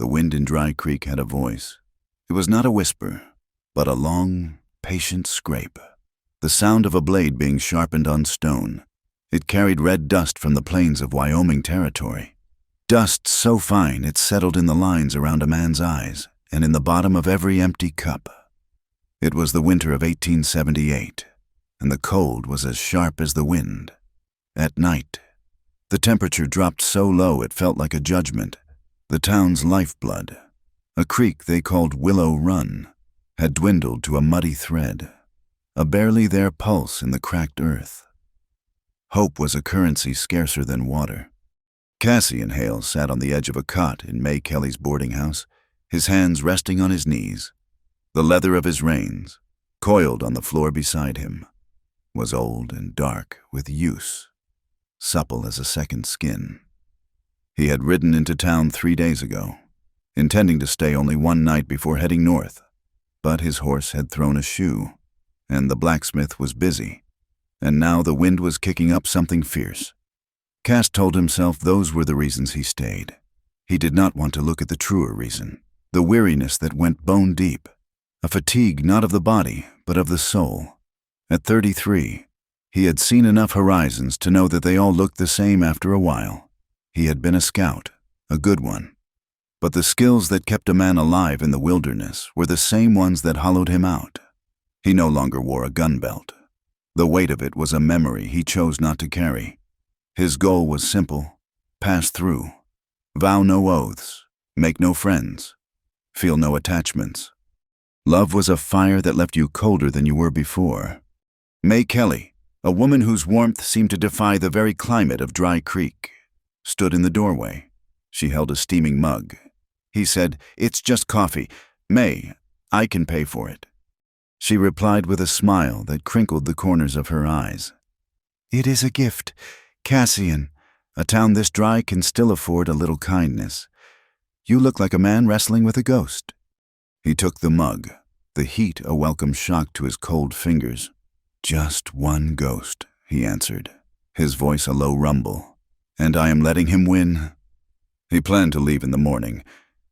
The wind in Dry Creek had a voice. It was not a whisper, but a long, patient scrape. The sound of a blade being sharpened on stone. It carried red dust from the plains of Wyoming territory. Dust so fine it settled in the lines around a man's eyes and in the bottom of every empty cup. It was the winter of 1878, and the cold was as sharp as the wind. At night, the temperature dropped so low it felt like a judgment. The town's lifeblood, a creek they called Willow Run, had dwindled to a muddy thread, a barely there pulse in the cracked earth. Hope was a currency scarcer than water. Cassie and Hale sat on the edge of a cot in May Kelly's boarding house, his hands resting on his knees. The leather of his reins, coiled on the floor beside him, was old and dark with use, supple as a second skin. He had ridden into town 3 days ago, intending to stay only one night before heading north, but his horse had thrown a shoe, and the blacksmith was busy, and now the wind was kicking up something fierce. Cass told himself those were the reasons he stayed. He did not want to look at the truer reason, the weariness that went bone deep, a fatigue not of the body, but of the soul. At 33, he had seen enough horizons to know that they all looked the same after a while. He had been a scout, a good one. But the skills that kept a man alive in the wilderness were the same ones that hollowed him out. He no longer wore a gun belt. The weight of it was a memory he chose not to carry. His goal was simple: pass through, vow no oaths, make no friends, feel no attachments. Love was a fire that left you colder than you were before. May Kelly, a woman whose warmth seemed to defy the very climate of Dry Creek, stood in the doorway. She held a steaming mug. He said, "It's just coffee. May, I can pay for it." She replied with a smile that crinkled the corners of her eyes. "It is a gift. Cassian, a town this dry can still afford a little kindness. You look like a man wrestling with a ghost." He took the mug, the heat a welcome shock to his cold fingers. "Just one ghost," he answered, his voice a low rumble. "And I am letting him win." He planned to leave in the morning.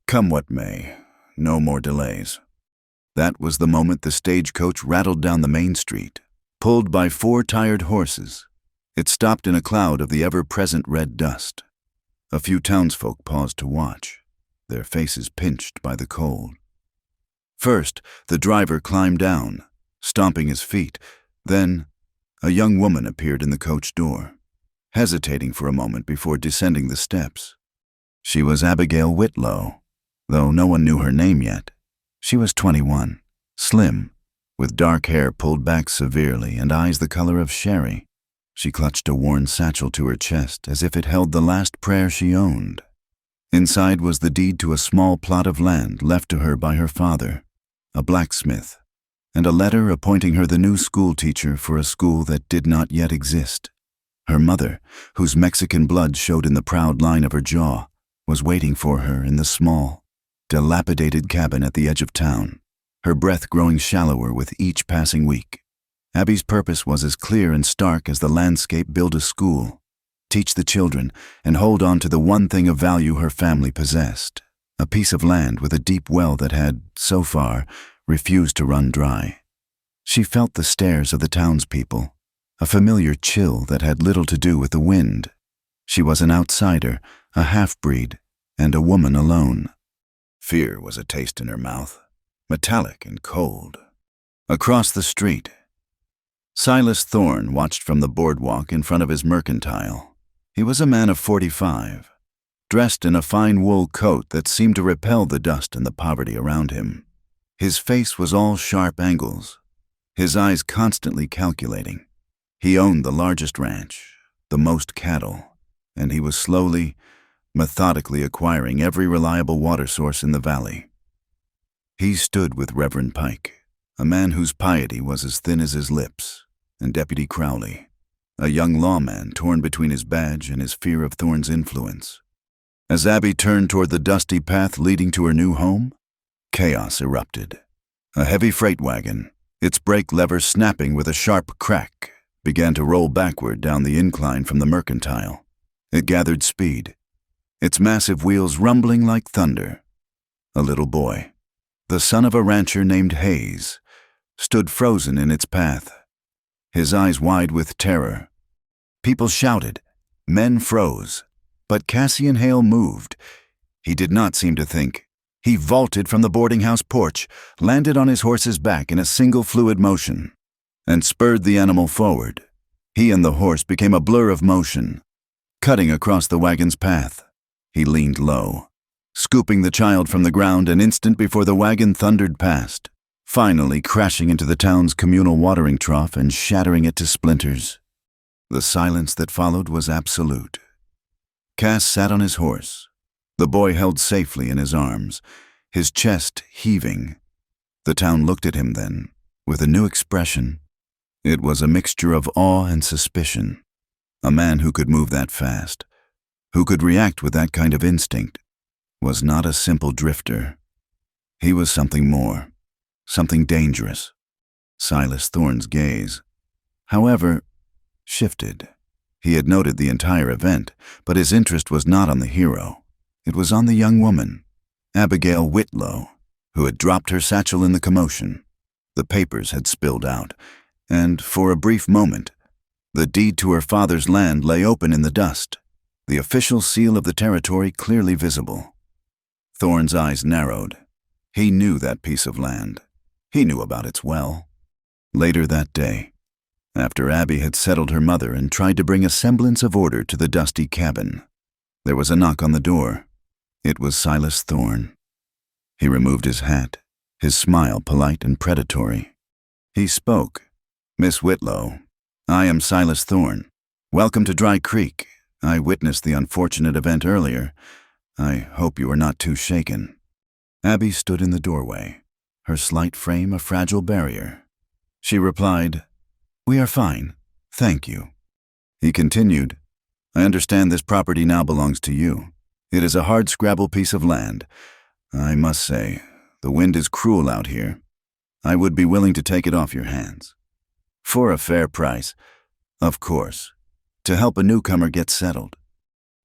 Come what may, no more delays. That was the moment the stagecoach rattled down the main street, pulled by 4 tired horses. It stopped in a cloud of the ever-present red dust. A few townsfolk paused to watch, their faces pinched by the cold. First, the driver climbed down, stomping his feet. Then, a young woman appeared in the coach door, hesitating for a moment before descending the steps. She was Abigail Whitlow, though no one knew her name yet. She was 21, slim, with dark hair pulled back severely and eyes the color of sherry. She clutched a worn satchel to her chest as if it held the last prayer she owned. Inside was the deed to a small plot of land left to her by her father, a blacksmith, and a letter appointing her the new school teacher for a school that did not yet exist. Her mother, whose Mexican blood showed in the proud line of her jaw, was waiting for her in the small, dilapidated cabin at the edge of town, her breath growing shallower with each passing week. Abby's purpose was as clear and stark as the landscape build a school, teach the children, and hold on to the one thing of value her family possessed, a piece of land with a deep well that had, so far, refused to run dry. She felt the stares of the townspeople, a familiar chill that had little to do with the wind. She was an outsider, a half-breed, and a woman alone. Fear was a taste in her mouth, metallic and cold. Across the street, Silas Thorne watched from the boardwalk in front of his mercantile. He was a man of 45, dressed in a fine wool coat that seemed to repel the dust and the poverty around him. His face was all sharp angles, his eyes constantly calculating. He owned the largest ranch, the most cattle, and he was slowly, methodically acquiring every reliable water source in the valley. He stood with Reverend Pike, a man whose piety was as thin as his lips, and Deputy Crowley, a young lawman torn between his badge and his fear of Thorne's influence. As Abby turned toward the dusty path leading to her new home, chaos erupted. A heavy freight wagon, its brake lever snapping with a sharp crack, began to roll backward down the incline from the mercantile. It gathered speed, its massive wheels rumbling like thunder. A little boy, the son of a rancher named Hayes, stood frozen in its path, his eyes wide with terror. People shouted, men froze, but Cassian Hale moved. He did not seem to think. He vaulted from the boarding house porch, landed on his horse's back in a single fluid motion, and spurred the animal forward. He and the horse became a blur of motion, cutting across the wagon's path. He leaned low, scooping the child from the ground an instant before the wagon thundered past, finally crashing into the town's communal watering trough and shattering it to splinters. The silence that followed was absolute. Cass sat on his horse, the boy held safely in his arms, his chest heaving. The town looked at him then, with a new expression. It was a mixture of awe and suspicion. A man who could move that fast, who could react with that kind of instinct, was not a simple drifter. He was something more, something dangerous. Silas Thorne's gaze, however, shifted. He had noted the entire event, but his interest was not on the hero. It was on the young woman, Abigail Whitlow, who had dropped her satchel in the commotion. The papers had spilled out, and for a brief moment, the deed to her father's land lay open in the dust, the official seal of the territory clearly visible. Thorne's eyes narrowed. He knew that piece of land. He knew about its well. Later that day, after Abby had settled her mother and tried to bring a semblance of order to the dusty cabin, there was a knock on the door. It was Silas Thorne. He removed his hat, his smile polite and predatory. He spoke. "Miss Whitlow, I am Silas Thorne. Welcome to Dry Creek. I witnessed the unfortunate event earlier. I hope you are not too shaken." Abby stood in the doorway, her slight frame a fragile barrier. She replied, "We are fine, thank you." He continued, "I understand this property now belongs to you. It is a hard-scrabble piece of land. I must say, the wind is cruel out here. I would be willing to take it off your hands. For a fair price, of course, to help a newcomer get settled."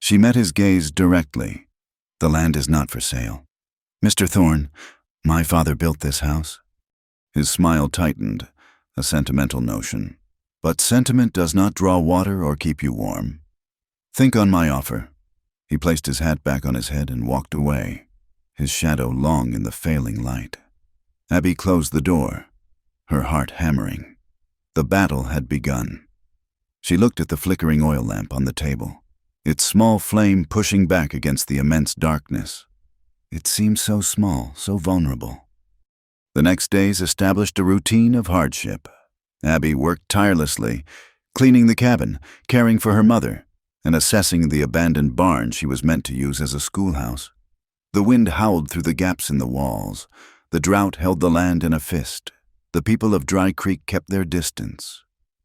She met his gaze directly. "The land is not for sale. Mr. Thorne, my father built this house." His smile tightened, a sentimental notion. But sentiment does not draw water or keep you warm. "Think on my offer." He placed his hat back on his head and walked away, his shadow long in the failing light. Abby closed the door, her heart hammering. The battle had begun. She looked at the flickering oil lamp on the table, its small flame pushing back against the immense darkness. It seemed so small, so vulnerable. The next days established a routine of hardship. Abby worked tirelessly, cleaning the cabin, caring for her mother, and assessing the abandoned barn she was meant to use as a schoolhouse. The wind howled through the gaps in the walls. The drought held the land in a fist. The people of Dry Creek kept their distance,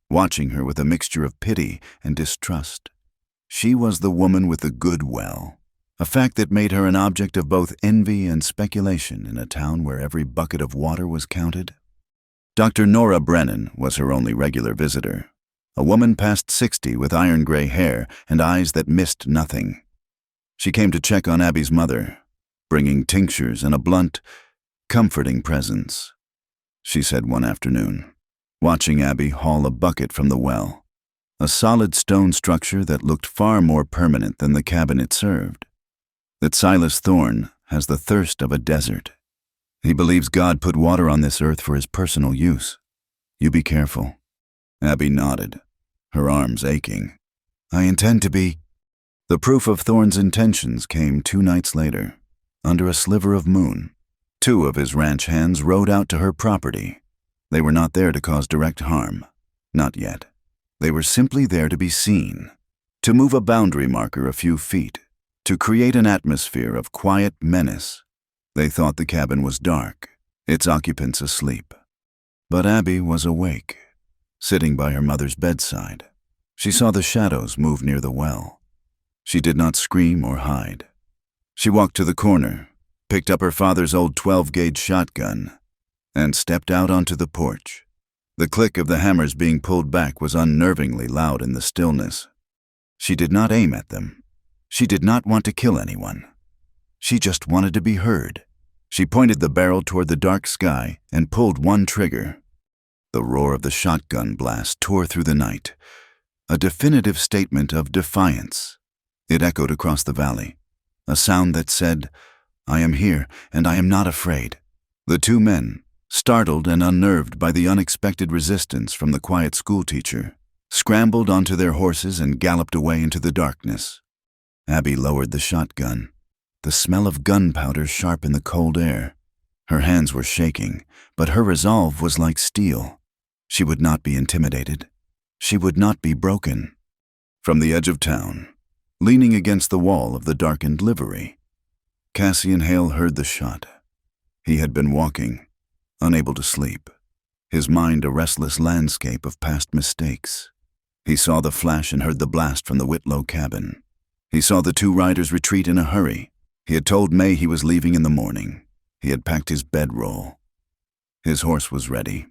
watching her with a mixture of pity and distrust. She was the woman with the good well, a fact that made her an object of both envy and speculation in a town where every bucket of water was counted. Dr. Nora Brennan was her only regular visitor, a woman past 60 with iron-gray hair and eyes that missed nothing. She came to check on Abby's mother, bringing tinctures and a blunt, comforting presence. She said one afternoon, watching Abby haul a bucket from the well, a solid stone structure that looked far more permanent than the cabin it served, that Silas Thorne has the thirst of a desert. He believes God put water on this earth for his personal use. You be careful. Abby nodded, her arms aching. "I intend to be." The proof of Thorne's intentions came 2 nights later, under a sliver of moon. 2 of his ranch hands rode out to her property. They were not there to cause direct harm. Not yet. They were simply there to be seen, to move a boundary marker a few feet, to create an atmosphere of quiet menace. They thought the cabin was dark, its occupants asleep. But Abby was awake, sitting by her mother's bedside. She saw the shadows move near the well. She did not scream or hide. She walked to the corner, picked up her father's old 12-gauge shotgun, and stepped out onto the porch. The click of the hammers being pulled back was unnervingly loud in the stillness. She did not aim at them. She did not want to kill anyone. She just wanted to be heard. She pointed the barrel toward the dark sky and pulled one trigger. The roar of the shotgun blast tore through the night, a definitive statement of defiance. It echoed across the valley, a sound that said, "I am here, and I am not afraid." The two men, startled and unnerved by the unexpected resistance from the quiet schoolteacher, scrambled onto their horses and galloped away into the darkness. Abby lowered the shotgun, the smell of gunpowder sharp in the cold air. Her hands were shaking, but her resolve was like steel. She would not be intimidated. She would not be broken. From the edge of town, leaning against the wall of the darkened livery, Cassian Hale heard the shot. He had been walking, unable to sleep, his mind a restless landscape of past mistakes. He saw the flash and heard the blast from the Whitlow cabin. He saw the two riders retreat in a hurry. He had told May he was leaving in the morning. He had packed his bedroll. His horse was ready.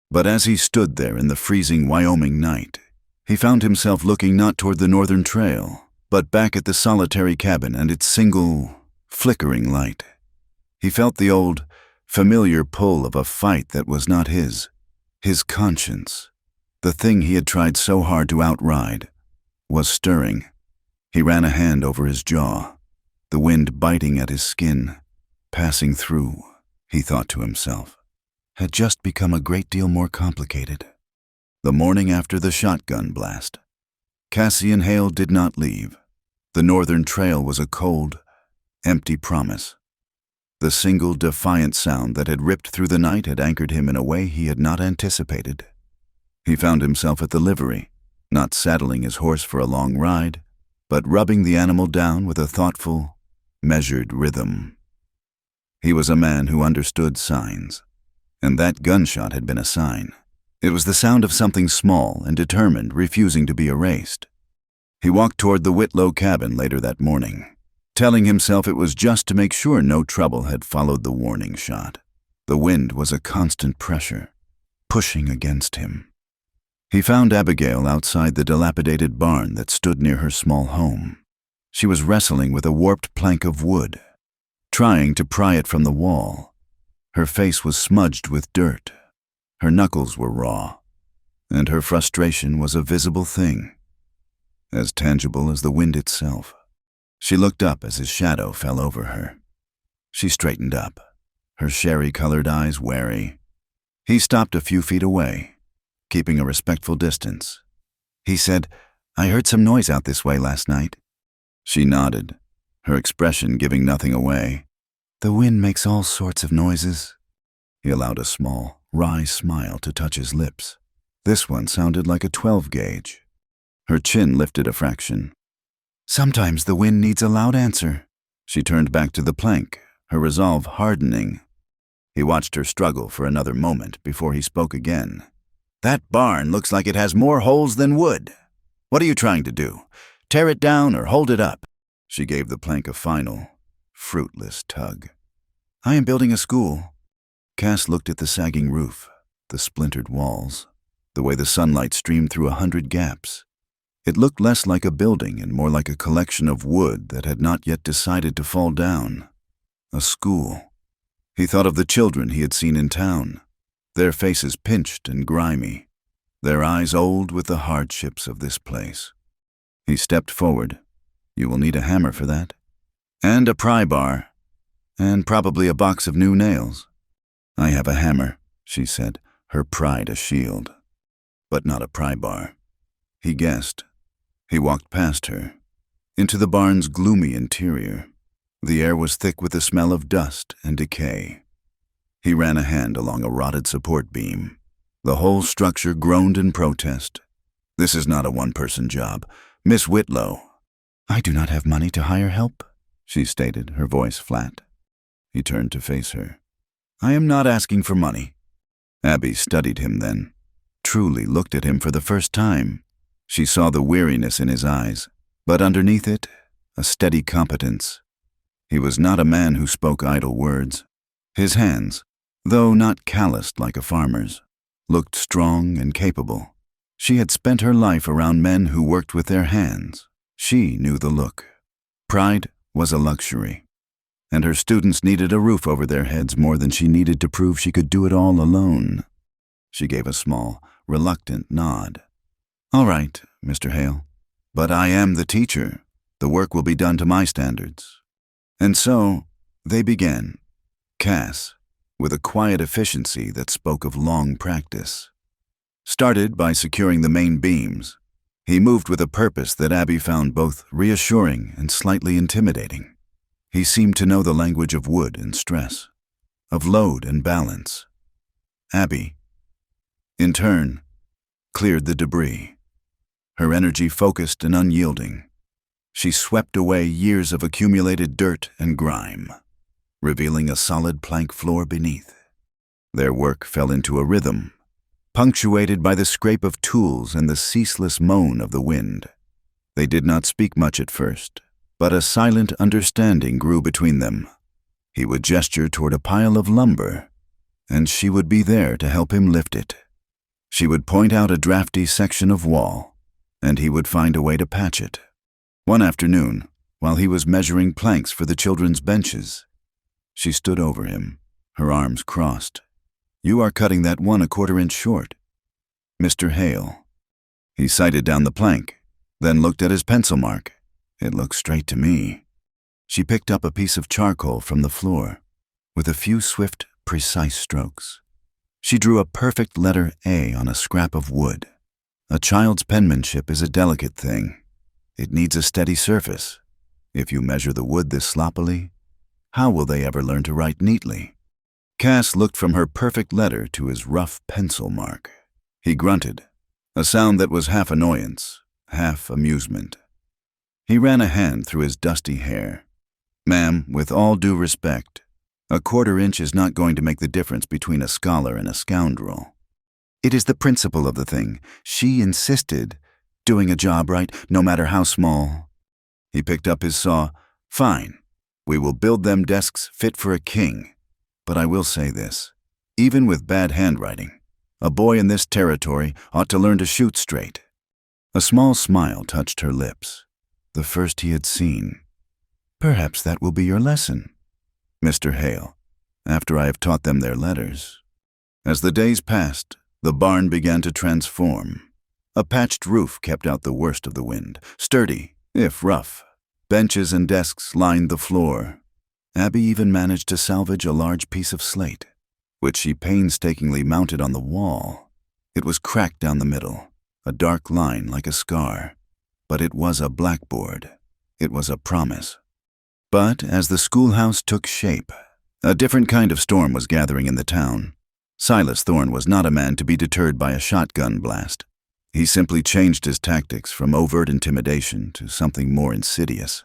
But as he stood there in the freezing Wyoming night, he found himself looking not toward the northern trail, but back at the solitary cabin and its single, flickering light. He felt the old, familiar pull of a fight that was not his conscience. The thing he had tried so hard to outride was stirring. He ran a hand over his jaw, the wind biting at his skin, passing through, he thought to himself, had just become a great deal more complicated. The morning after the shotgun blast, Cassian Hale did not leave. The northern trail was a cold, empty promise. The single defiant sound that had ripped through the night had anchored him in a way he had not anticipated. He found himself at the livery, not saddling his horse for a long ride, but rubbing the animal down with a thoughtful, measured rhythm. He was a man who understood signs, and that gunshot had been a sign. It was the sound of something small and determined refusing to be erased. He walked toward the Whitlow cabin later that morning, telling himself it was just to make sure no trouble had followed the warning shot. The wind was a constant pressure, pushing against him. He found Abigail outside the dilapidated barn that stood near her small home. She was wrestling with a warped plank of wood, trying to pry it from the wall. Her face was smudged with dirt. Her knuckles were raw, and her frustration was a visible thing, as tangible as the wind itself. She looked up as his shadow fell over her. She straightened up, her sherry-colored eyes wary. He stopped a few feet away, keeping a respectful distance. He said, "I heard some noise out this way last night." She nodded, her expression giving nothing away. "The wind makes all sorts of noises." He allowed a small, wry smile to touch his lips. This one sounded like a 12-gauge. Her chin lifted a fraction. "Sometimes the wind needs a loud answer." She turned back to the plank, her resolve hardening. He watched her struggle for another moment before he spoke again. "That barn looks like it has more holes than wood. What are you trying to do? Tear it down or hold it up?" She gave the plank a final, fruitless tug. "I am building a school." Cass looked at the sagging roof, the splintered walls, the way the sunlight streamed through 100 gaps. It looked less like a building and more like a collection of wood that had not yet decided to fall down. A school. He thought of the children he had seen in town, their faces pinched and grimy, their eyes old with the hardships of this place. He stepped forward. "You will need a hammer for that. And a pry bar. And probably a box of new nails." "I have a hammer," she said, her pride a shield. "But not a pry bar." He guessed. He walked past her, into the barn's gloomy interior. The air was thick with the smell of dust and decay. He ran a hand along a rotted support beam. The whole structure groaned in protest. "This is not a one-person job. Miss Whitlow." "I do not have money to hire help," she stated, her voice flat. He turned to face her. "I am not asking for money." Abby studied him then, truly looked at him for the first time. She saw the weariness in his eyes, but underneath it, a steady competence. He was not a man who spoke idle words. His hands, though not calloused like a farmer's, looked strong and capable. She had spent her life around men who worked with their hands. She knew the look. Pride was a luxury. and her students needed a roof over their heads more than she needed to prove she could do it all alone. She gave a small, reluctant nod. "All right, Mr. Hale, but I am the teacher. The work will be done to my standards." And so, they began. Cass, with a quiet efficiency that spoke of long practice. Started by securing the main beams, he moved with a purpose that Abby found both reassuring and slightly intimidating. He seemed to know the language of wood and stress, of load and balance. Abby, in turn, cleared the debris, her energy focused and unyielding. She swept away years of accumulated dirt and grime, revealing a solid plank floor beneath. Their work fell into a rhythm, punctuated by the scrape of tools and the ceaseless moan of the wind. They did not speak much at first, but a silent understanding grew between them. He would gesture toward a pile of lumber, and she would be there to help him lift it. She would point out a drafty section of wall, and he would find a way to patch it. One afternoon, while he was measuring planks for the children's benches, she stood over him, her arms crossed. "You are cutting that one a quarter inch short, Mr. Hale." He sighted down the plank, then looked at his pencil mark. "It looks straight to me." She picked up a piece of charcoal from the floor. With a few swift, precise strokes, she drew a perfect letter A on a scrap of wood. A child's penmanship is a delicate thing. It needs a steady surface. If you measure the wood this sloppily, how will they ever learn to write neatly? Cass looked from her perfect letter to his rough pencil mark. He grunted, a sound that was half annoyance, half amusement. He ran a hand through his dusty hair. "Ma'am, with all due respect, a quarter inch is not going to make the difference between a scholar and a scoundrel. It is the principle of the thing. She insisted, doing a job right, no matter how small." He picked up his saw. "Fine. We will build them desks fit for a king. But I will say this. Even with bad handwriting, a boy in this territory ought to learn to shoot straight." A small smile touched her lips, the first he had seen. "Perhaps that will be your lesson, Mr. Hale, after I have taught them their letters." As the days passed, the barn began to transform. A patched roof kept out the worst of the wind, sturdy, if rough. Benches and desks lined the floor. Abby even managed to salvage a large piece of slate, which she painstakingly mounted on the wall. It was cracked down the middle, a dark line like a scar. But it was a blackboard. It was a promise. But as the schoolhouse took shape, a different kind of storm was gathering in the town. Silas Thorne was not a man to be deterred by a shotgun blast. He simply changed his tactics from overt intimidation to something more insidious.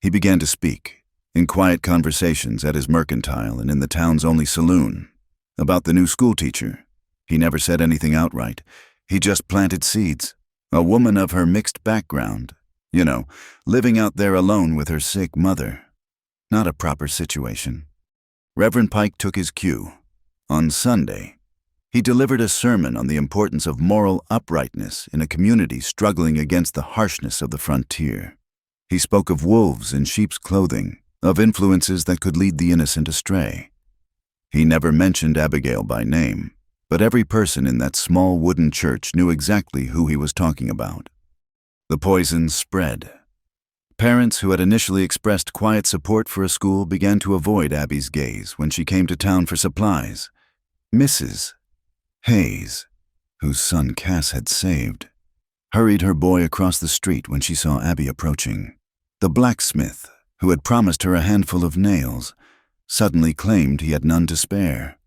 He began to speak, in quiet conversations at his mercantile and in the town's only saloon, about the new schoolteacher. He never said anything outright. He just planted seeds. A woman of her mixed background, living out there alone with her sick mother. Not a proper situation. Reverend Pike took his cue. On Sunday, he delivered a sermon on the importance of moral uprightness in a community struggling against the harshness of the frontier. He spoke of wolves in sheep's clothing, of influences that could lead the innocent astray. He never mentioned Abigail by name, but every person in that small wooden church knew exactly who he was talking about. The poison spread. Parents who had initially expressed quiet support for a school began to avoid Abby's gaze when she came to town for supplies. Mrs. Hayes, whose son Cass had saved, hurried her boy across the street when she saw Abby approaching. The blacksmith, who had promised her a handful of nails, suddenly claimed he had none to spare.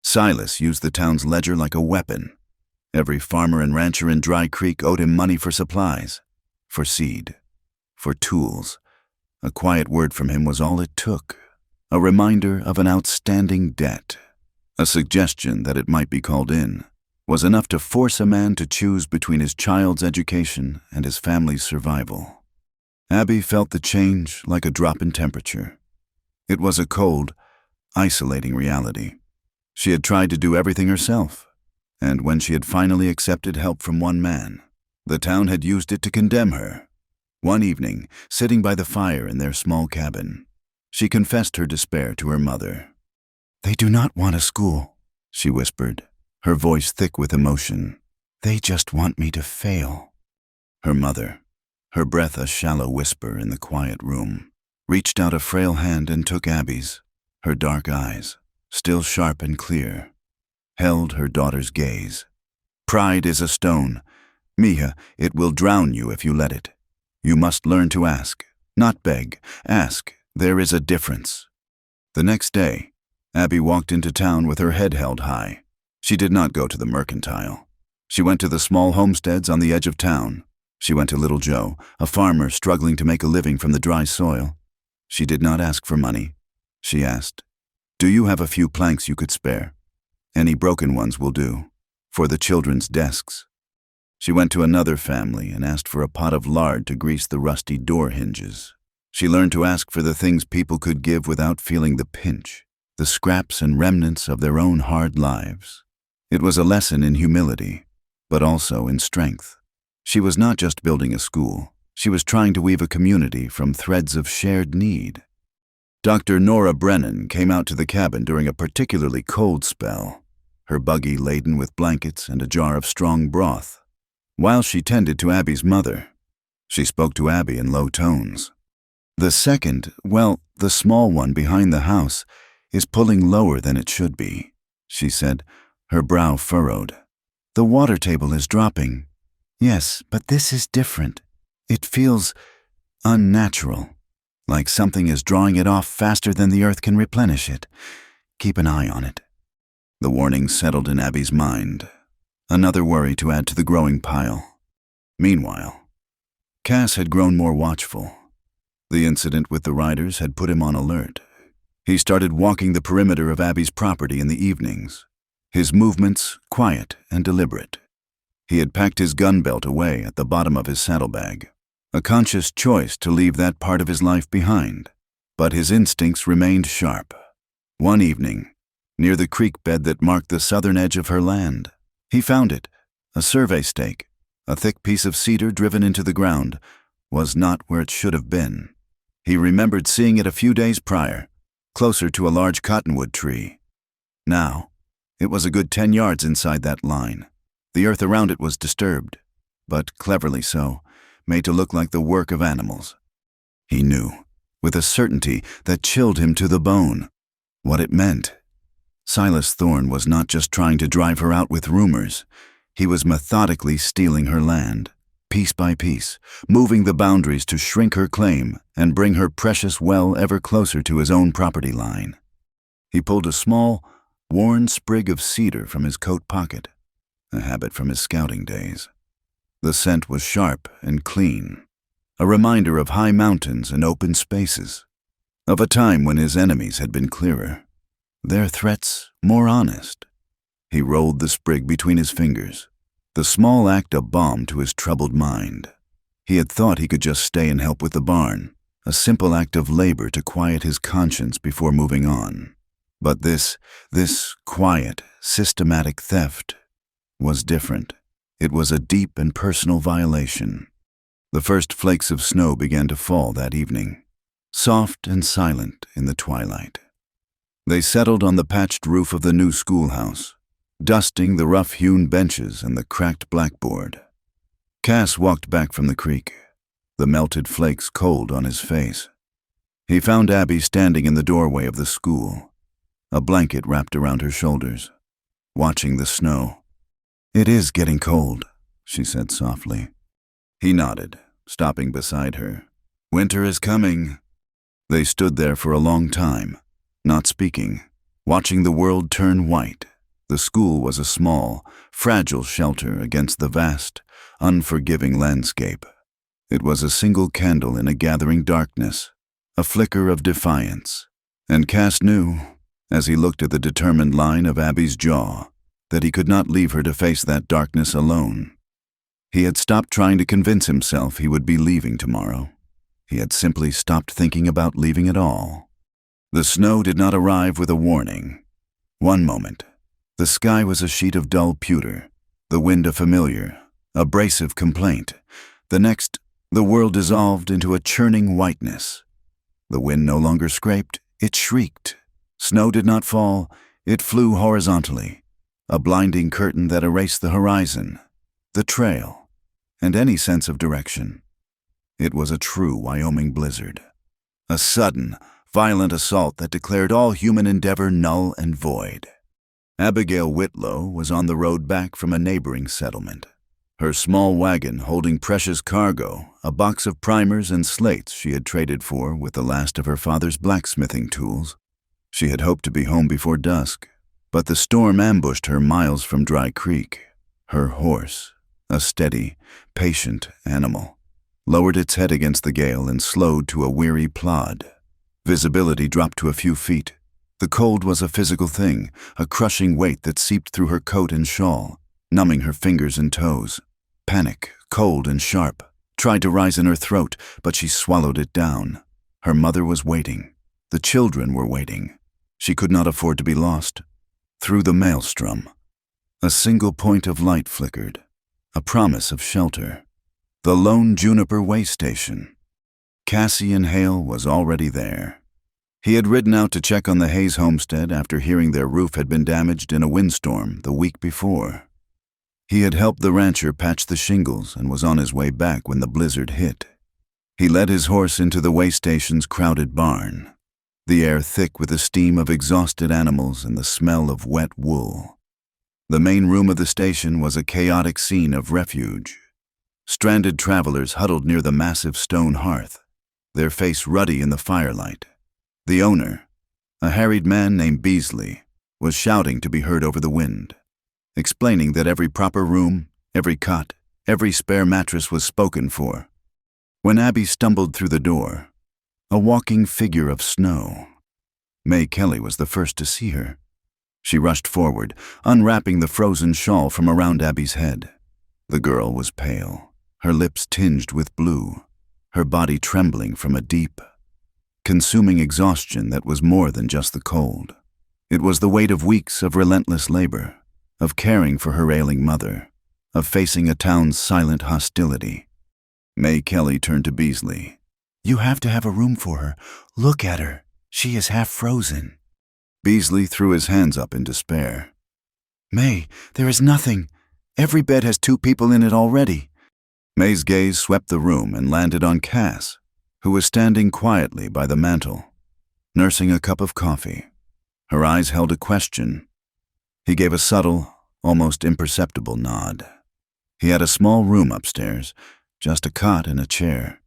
Silas used the town's ledger like a weapon. Every farmer and rancher in Dry Creek owed him money for supplies, for seed, for tools. A quiet word from him was all it took, a reminder of an outstanding debt. A suggestion that it might be called in was enough to force a man to choose between his child's education and his family's survival. Abby felt the change like a drop in temperature. It was a cold, isolating reality. She had tried to do everything herself, and when she had finally accepted help from one man, the town had used it to condemn her. One evening, sitting by the fire in their small cabin, She confessed her despair to her mother. "They do not want a school," she whispered, her voice thick with emotion. "They just want me to fail." Her mother, her breath a shallow whisper in the quiet room, reached out a frail hand and took Abby's. Her dark eyes, still sharp and clear, held her daughter's gaze. "Pride is a stone. Mija, it will drown you if you let it. You must learn to ask, not beg. Ask. There is a difference." The next day, Abby walked into town with her head held high. She did not go to the mercantile. She went to the small homesteads on the edge of town. She went to Little Joe, a farmer struggling to make a living from the dry soil. She did not ask for money. She asked, "Do you have a few planks you could spare? Any broken ones will do, for the children's desks." She went to another family and asked for a pot of lard to grease the rusty door hinges. She learned to ask for the things people could give without feeling the pinch, the scraps and remnants of their own hard lives. It was a lesson in humility, but also in strength. She was not just building a school. She was trying to weave a community from threads of shared need. Dr. Nora Brennan came out to the cabin during a particularly cold spell, her buggy laden with blankets and a jar of strong broth. While she tended to Abby's mother, she spoke to Abby in low tones. "The second, well, the small one behind the house, is pulling lower than it should be," she said, her brow furrowed. "The water table is dropping." "Yes, but this is different. It feels unnatural, like something is drawing it off faster than the earth can replenish it. Keep an eye on it." The warning settled in Abby's mind, another worry to add to the growing pile. Meanwhile, Cass had grown more watchful. The incident with the riders had put him on alert. He started walking the perimeter of Abby's property in the evenings, his movements quiet and deliberate. He had packed his gun belt away at the bottom of his saddlebag, a conscious choice to leave that part of his life behind. But his instincts remained sharp. One evening, near the creek bed that marked the southern edge of her land, he found it, a survey stake, a thick piece of cedar driven into the ground, was not where it should have been. He remembered seeing it a few days prior, closer to a large cottonwood tree. Now, it was a good 10 yards inside that line. The earth around it was disturbed, but cleverly so, made to look like the work of animals. He knew, with a certainty that chilled him to the bone, what it meant. Silas Thorne was not just trying to drive her out with rumors. He was methodically stealing her land, piece by piece, moving the boundaries to shrink her claim and bring her precious well ever closer to his own property line. He pulled a small, worn sprig of cedar from his coat pocket, a habit from his scouting days. The scent was sharp and clean, a reminder of high mountains and open spaces, of a time when his enemies had been clearer, their threats more honest. He rolled the sprig between his fingers, the small act a balm to his troubled mind. He had thought he could just stay and help with the barn, a simple act of labor to quiet his conscience before moving on. But this quiet, systematic theft was different. It was a deep and personal violation. The first flakes of snow began to fall that evening, soft and silent in the twilight. They settled on the patched roof of the new schoolhouse, dusting the rough-hewn benches and the cracked blackboard. Cass walked back from the creek, the melted flakes cold on his face. He found Abby standing in the doorway of the school, a blanket wrapped around her shoulders, watching the snow. "It is getting cold," she said softly. He nodded, stopping beside her. "Winter is coming." They stood there for a long time, not speaking, watching the world turn white. The school was a small, fragile shelter against the vast, unforgiving landscape. It was a single candle in a gathering darkness, a flicker of defiance. And Cass knew, as he looked at the determined line of Abby's jaw, that he could not leave her to face that darkness alone. He had stopped trying to convince himself he would be leaving tomorrow. He had simply stopped thinking about leaving at all. The snow did not arrive with a warning. One moment, the sky was a sheet of dull pewter, the wind a familiar, abrasive complaint. The next, the world dissolved into a churning whiteness. The wind no longer scraped, it shrieked. Snow did not fall, it flew horizontally, a blinding curtain that erased the horizon, the trail, and any sense of direction. It was a true Wyoming blizzard. A sudden, violent assault that declared all human endeavor null and void. Abigail Whitlow was on the road back from a neighboring settlement. Her small wagon holding precious cargo, a box of primers and slates she had traded for with the last of her father's blacksmithing tools. She had hoped to be home before dusk, but the storm ambushed her miles from Dry Creek. Her horse, a steady, patient animal, lowered its head against the gale and slowed to a weary plod. Visibility dropped to a few feet. The cold was a physical thing, a crushing weight that seeped through her coat and shawl, numbing her fingers and toes. Panic, cold and sharp, tried to rise in her throat, but she swallowed it down. Her mother was waiting. The children were waiting. She could not afford to be lost. Through the maelstrom, a single point of light flickered, a promise of shelter. The lone Juniper way station. Cassian Hale was already there. He had ridden out to check on the Hayes homestead after hearing their roof had been damaged in a windstorm the week before. He had helped the rancher patch the shingles and was on his way back when the blizzard hit. He led his horse into the way station's crowded barn, the air thick with the steam of exhausted animals and the smell of wet wool. The main room of the station was a chaotic scene of refuge. Stranded travelers huddled near the massive stone hearth, their face ruddy in the firelight. The owner, a harried man named Beasley, was shouting to be heard over the wind, explaining that every proper room, every cot, every spare mattress was spoken for. When Abby stumbled through the door, a walking figure of snow, May Kelly was the first to see her. She rushed forward, unwrapping the frozen shawl from around Abby's head. The girl was pale, her lips tinged with blue, her body trembling from a deep, consuming exhaustion that was more than just the cold. It was the weight of weeks of relentless labor, of caring for her ailing mother, of facing a town's silent hostility. May Kelly turned to Beasley. "You have to have a room for her. Look at her. She is half frozen." Beasley threw his hands up in despair. "May, there is nothing. Every bed has 2 people in it already." May's gaze swept the room and landed on Cass, who was standing quietly by the mantel, nursing a cup of coffee. Her eyes held a question. He gave a subtle, almost imperceptible nod. He had a small room upstairs, just a cot and a chair.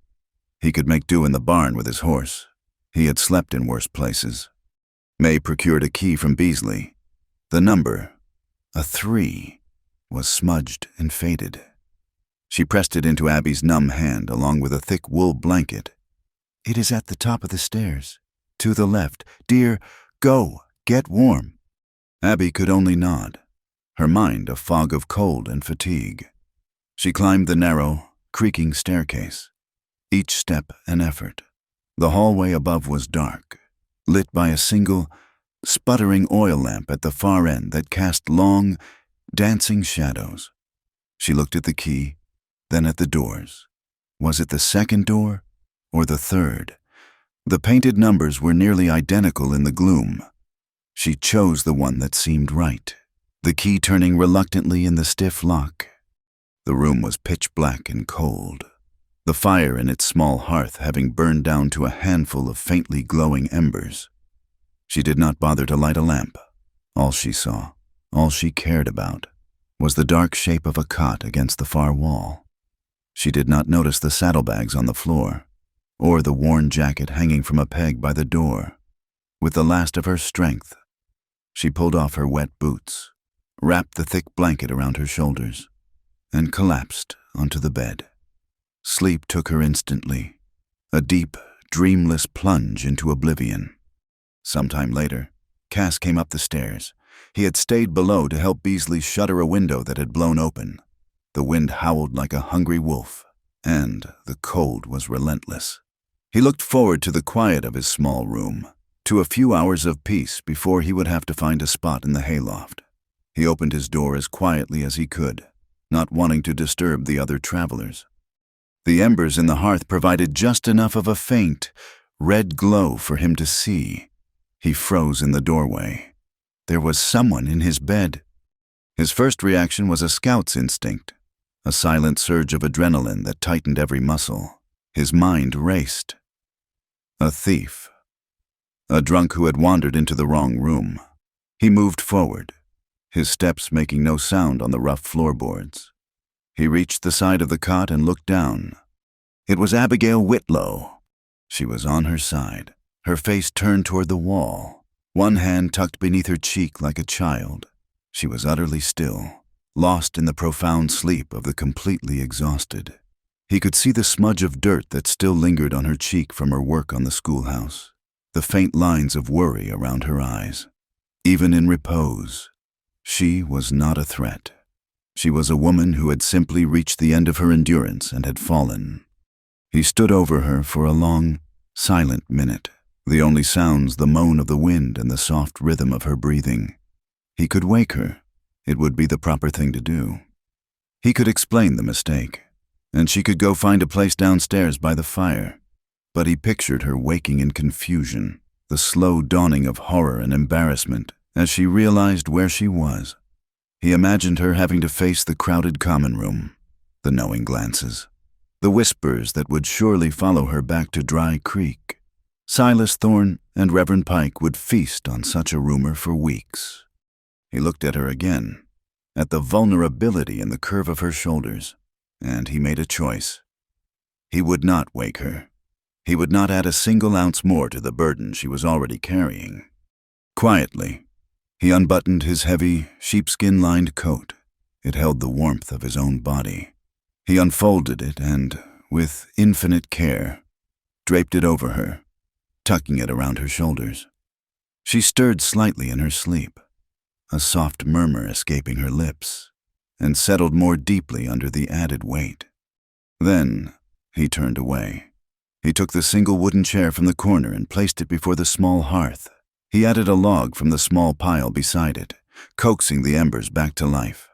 He could make do in the barn with his horse. He had slept in worse places. May procured a key from Beasley. The number, a 3, was smudged and faded. She pressed it into Abby's numb hand along with a thick wool blanket. "It is at the top of the stairs. To the left. Dear, go, get warm." Abby could only nod, her mind a fog of cold and fatigue. She climbed the narrow, creaking staircase, each step an effort. The hallway above was dark, lit by a single, sputtering oil lamp at the far end that cast long, dancing shadows. She looked at the key, then at the doors. Was it the second door or the third? The painted numbers were nearly identical in the gloom. She chose the one that seemed right, the key turning reluctantly in the stiff lock. The room was pitch black and cold, the fire in its small hearth having burned down to a handful of faintly glowing embers. She did not bother to light a lamp. All she saw, all she cared about, was the dark shape of a cot against the far wall. She did not notice the saddlebags on the floor, or the worn jacket hanging from a peg by the door. With the last of her strength, she pulled off her wet boots, wrapped the thick blanket around her shoulders, and collapsed onto the bed. Sleep took her instantly, a deep, dreamless plunge into oblivion. Sometime later, Cass came up the stairs. He had stayed below to help Beasley shutter a window that had blown open. The wind howled like a hungry wolf, and the cold was relentless. He looked forward to the quiet of his small room, to a few hours of peace before he would have to find a spot in the hayloft. He opened his door as quietly as he could, not wanting to disturb the other travelers. The embers in the hearth provided just enough of a faint, red glow for him to see. He froze in the doorway. There was someone in his bed. His first reaction was a scout's instinct, a silent surge of adrenaline that tightened every muscle. His mind raced. A thief. A drunk who had wandered into the wrong room. He moved forward, his steps making no sound on the rough floorboards. He reached the side of the cot and looked down. It was Abigail Whitlow. She was on her side, her face turned toward the wall, one hand tucked beneath her cheek like a child. She was utterly still, lost in the profound sleep of the completely exhausted. He could see the smudge of dirt that still lingered on her cheek from her work on the schoolhouse, the faint lines of worry around her eyes. Even in repose, she was not a threat. She was a woman who had simply reached the end of her endurance and had fallen. He stood over her for a long, silent minute, the only sounds the moan of the wind and the soft rhythm of her breathing. He could wake her. It would be the proper thing to do. He could explain the mistake, and she could go find a place downstairs by the fire. But he pictured her waking in confusion, the slow dawning of horror and embarrassment as she realized where she was. He imagined her having to face the crowded common room, the knowing glances, the whispers that would surely follow her back to Dry Creek. Silas Thorne and Reverend Pike would feast on such a rumor for weeks. He looked at her again, at the vulnerability in the curve of her shoulders, and he made a choice. He would not wake her. He would not add a single ounce more to the burden she was already carrying. Quietly, he unbuttoned his heavy, sheepskin-lined coat. It held the warmth of his own body. He unfolded it and, with infinite care, draped it over her, tucking it around her shoulders. She stirred slightly in her sleep, a soft murmur escaping her lips, and settled more deeply under the added weight. Then he turned away. He took the single wooden chair from the corner and placed it before the small hearth. He added a log from the small pile beside it, coaxing the embers back to life.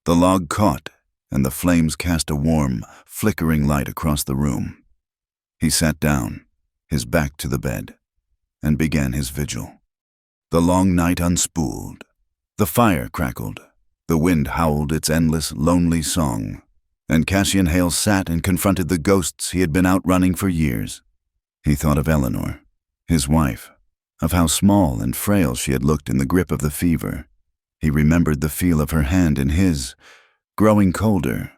The log caught, and the flames cast a warm, flickering light across the room. He sat down, his back to the bed, and began his vigil. The long night unspooled. The fire crackled. The wind howled its endless, lonely song, and Cassian Hale sat and confronted the ghosts he had been outrunning for years. He thought of Eleanor, his wife, of how small and frail she had looked in the grip of the fever. He remembered the feel of her hand in his, growing colder.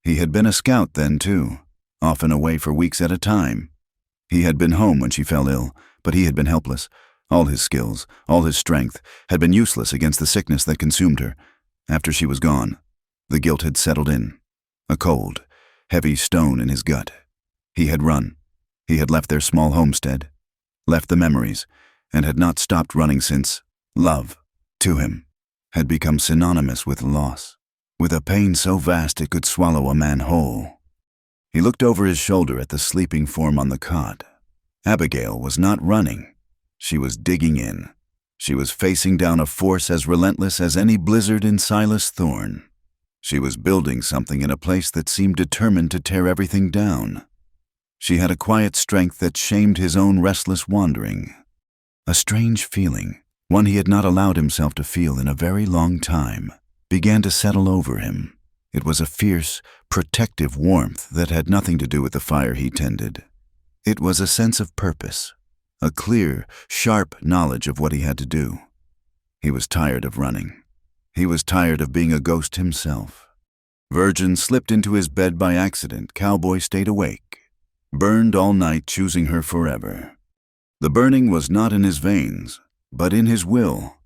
He had been a scout then, too, often away for weeks at a time. He had been home when she fell ill, but he had been helpless. All his skills, all his strength, had been useless against the sickness that consumed her. After she was gone, the guilt had settled in, a cold, heavy stone in his gut. He had run. He had left their small homestead, left the memories, and had not stopped running since love, to him, had become synonymous with loss, with a pain so vast it could swallow a man whole. He looked over his shoulder at the sleeping form on the cot. Abigail was not running. She was digging in. She was facing down a force as relentless as any blizzard in Silas Thorne. She was building something in a place that seemed determined to tear everything down. She had a quiet strength that shamed his own restless wandering. A strange feeling, one he had not allowed himself to feel in a very long time, began to settle over him. It was a fierce, protective warmth that had nothing to do with the fire he tended. It was a sense of purpose, a clear, sharp knowledge of what he had to do. He was tired of running. He was tired of being a ghost himself. Virgin slipped into his bed by accident. Cowboy stayed awake, burned all night, choosing her forever. The burning was not in his veins, but in his will.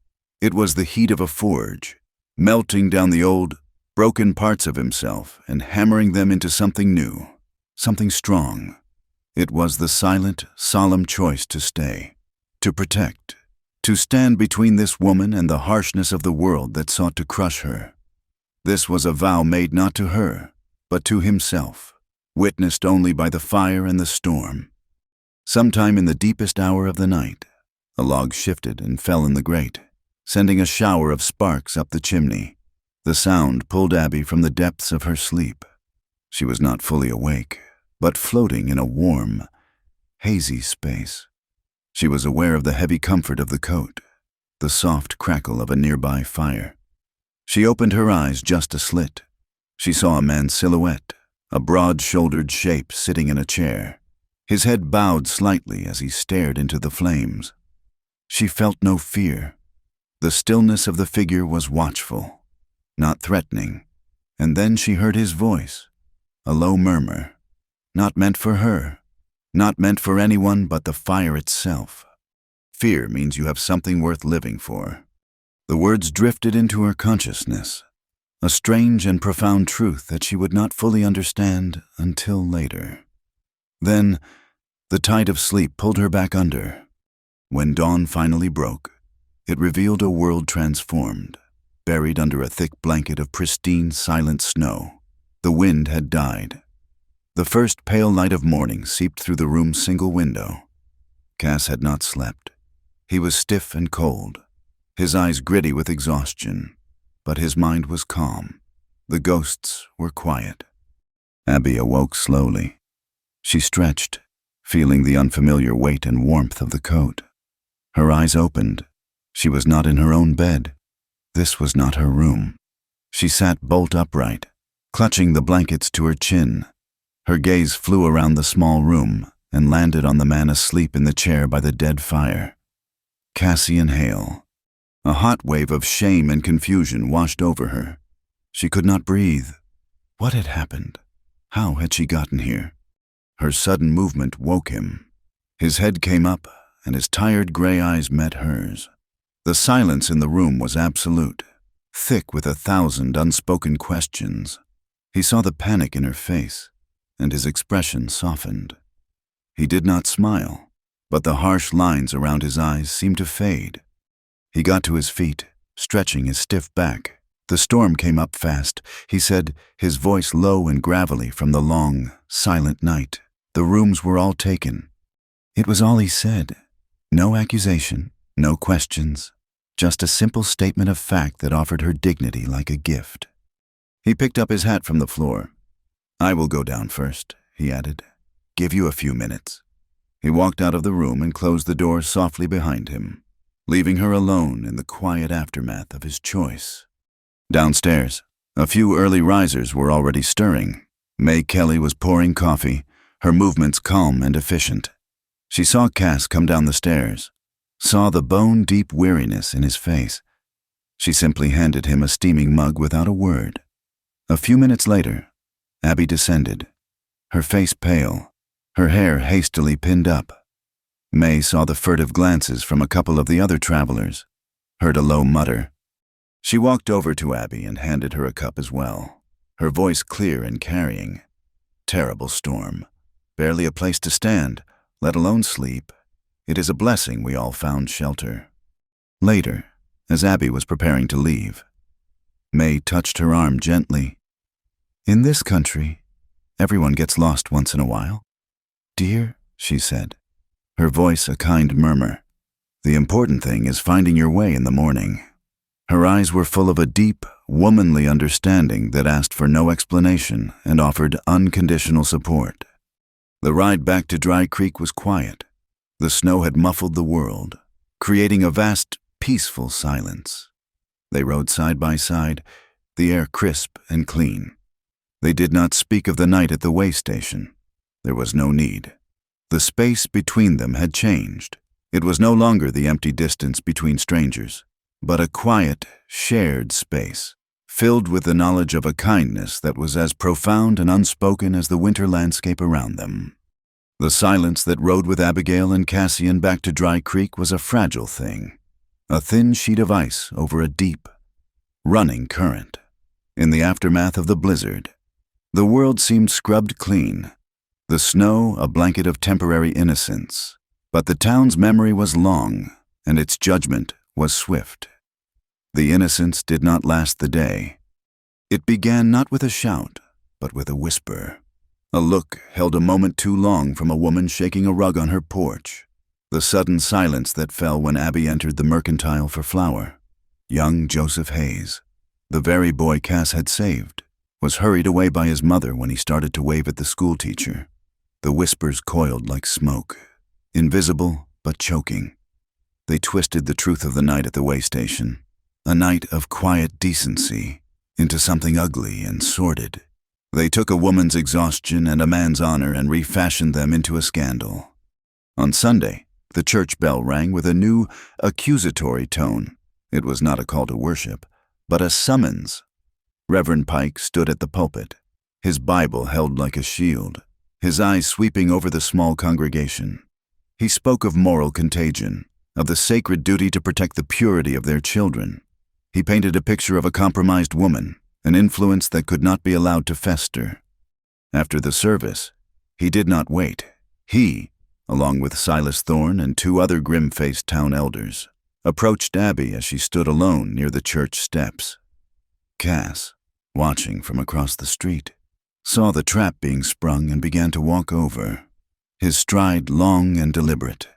It was the heat of a forge, melting down the old, broken parts of himself and hammering them into something new, something strong. It was the silent, solemn choice to stay, to protect, to stand between this woman and the harshness of the world that sought to crush her. This was a vow made not to her, but to himself, witnessed only by the fire and the storm. Sometime in the deepest hour of the night, a log shifted and fell in the grate, sending a shower of sparks up the chimney. The sound pulled Abby from the depths of her sleep. She was not fully awake, but floating in a warm, hazy space. She was aware of the heavy comfort of the coat, the soft crackle of a nearby fire. She opened her eyes just a slit. She saw a man's silhouette, a broad-shouldered shape sitting in a chair. His head bowed slightly as he stared into the flames. She felt no fear. The stillness of the figure was watchful, not threatening. And then she heard his voice, a low murmur, not meant for her, not meant for anyone but the fire itself. Fear means you have something worth living for. The words drifted into her consciousness, a strange and profound truth that she would not fully understand until later. Then, the tide of sleep pulled her back under. When dawn finally broke, it revealed a world transformed, buried under a thick blanket of pristine, silent snow. The wind had died. The first pale light of morning seeped through the room's single window. Cass had not slept. He was stiff and cold, his eyes gritty with exhaustion, but his mind was calm. The ghosts were quiet. Abby awoke slowly. She stretched, feeling the unfamiliar weight and warmth of the coat. Her eyes opened. She was not in her own bed. This was not her room. She sat bolt upright, clutching the blankets to her chin. Her gaze flew around the small room and landed on the man asleep in the chair by the dead fire. Cassian Hale. A hot wave of shame and confusion washed over her. She could not breathe. What had happened? How had she gotten here? Her sudden movement woke him. His head came up, and his tired gray eyes met hers. The silence in the room was absolute, thick with 1,000 unspoken questions. He saw the panic in her face, and his expression softened. He did not smile, but the harsh lines around his eyes seemed to fade. He got to his feet, stretching his stiff back. The storm came up fast, he said, his voice low and gravelly from the long, silent night. The rooms were all taken. It was all he said. No accusation, no questions, just a simple statement of fact that offered her dignity like a gift. He picked up his hat from the floor. "I will go down first," he added. "Give you a few minutes." He walked out of the room and closed the door softly behind him, leaving her alone in the quiet aftermath of his choice. Downstairs, a few early risers were already stirring. May Kelly was pouring coffee, her movements calm and efficient. She saw Cass come down the stairs, saw the bone-deep weariness in his face. She simply handed him a steaming mug without a word. A few minutes later, Abby descended, her face pale, her hair hastily pinned up. May saw the furtive glances from a couple of the other travelers, heard a low mutter. She walked over to Abby and handed her a cup as well, her voice clear and carrying. "Terrible storm. Barely a place to stand, let alone sleep. It is a blessing we all found shelter." Later, as Abby was preparing to leave, May touched her arm gently. "In this country, everyone gets lost once in a while. Dear," she said, her voice a kind murmur. "The important thing is finding your way in the morning." Her eyes were full of a deep, womanly understanding that asked for no explanation and offered unconditional support. The ride back to Dry Creek was quiet. The snow had muffled the world, creating a vast, peaceful silence. They rode side by side, the air crisp and clean. They did not speak of the night at the way station. There was no need. The space between them had changed. It was no longer the empty distance between strangers, but a quiet, shared space, filled with the knowledge of a kindness that was as profound and unspoken as the winter landscape around them. The silence that rode with Abigail and Cassian back to Dry Creek was a fragile thing, a thin sheet of ice over a deep, running current. In the aftermath of the blizzard, the world seemed scrubbed clean, the snow a blanket of temporary innocence. But the town's memory was long, and its judgment was swift. The innocence did not last the day. It began not with a shout, but with a whisper. A look held a moment too long from a woman shaking a rug on her porch. The sudden silence that fell when Abby entered the mercantile for flour. Young Joseph Hayes, the very boy Cass had saved, was hurried away by his mother when he started to wave at the schoolteacher. The whispers coiled like smoke, invisible but choking. They twisted the truth of the night at the way station, a night of quiet decency, into something ugly and sordid. They took a woman's exhaustion and a man's honor and refashioned them into a scandal. On Sunday, the church bell rang with a new, accusatory tone. It was not a call to worship, but a summons. Reverend Pike stood at the pulpit, his Bible held like a shield, his eyes sweeping over the small congregation. He spoke of moral contagion, of the sacred duty to protect the purity of their children. He painted a picture of a compromised woman, an influence that could not be allowed to fester. After the service, he did not wait. He, along with Silas Thorne and two other grim-faced town elders, approached Abby as she stood alone near the church steps. Cass, watching from across the street, saw the trap being sprung and began to walk over, his stride long and deliberate.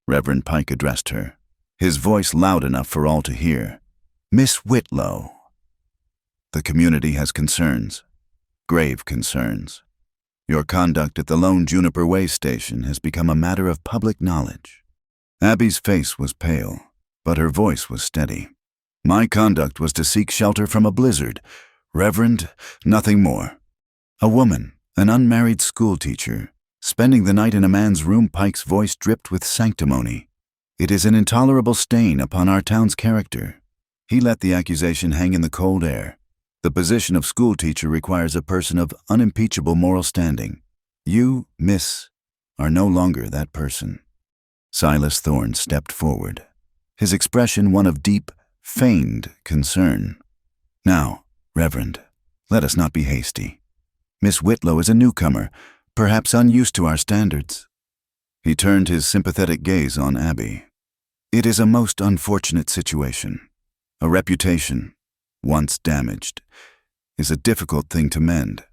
Reverend Pike addressed her, his voice loud enough for all to hear. "Miss Whitlow, the community has concerns, grave concerns. Your conduct at the Lone Juniper Way station has become a matter of public knowledge." Abby's face was pale, but her voice was steady. "My conduct was to seek shelter from a blizzard. Reverend, nothing more. A woman, an unmarried schoolteacher, spending the night in a man's room." Pike's voice dripped with sanctimony. "It is an intolerable stain upon our town's character." He let the accusation hang in the cold air. The position of schoolteacher requires a person of unimpeachable moral standing. You, miss, are no longer that person. Silas Thorne stepped forward, his expression one of deep, feigned concern. "Now, Reverend, let us not be hasty. Miss Whitlow is a newcomer, perhaps unused to our standards." He turned his sympathetic gaze on Abby. "It is a most unfortunate situation. A reputation, once damaged, is a difficult thing to mend."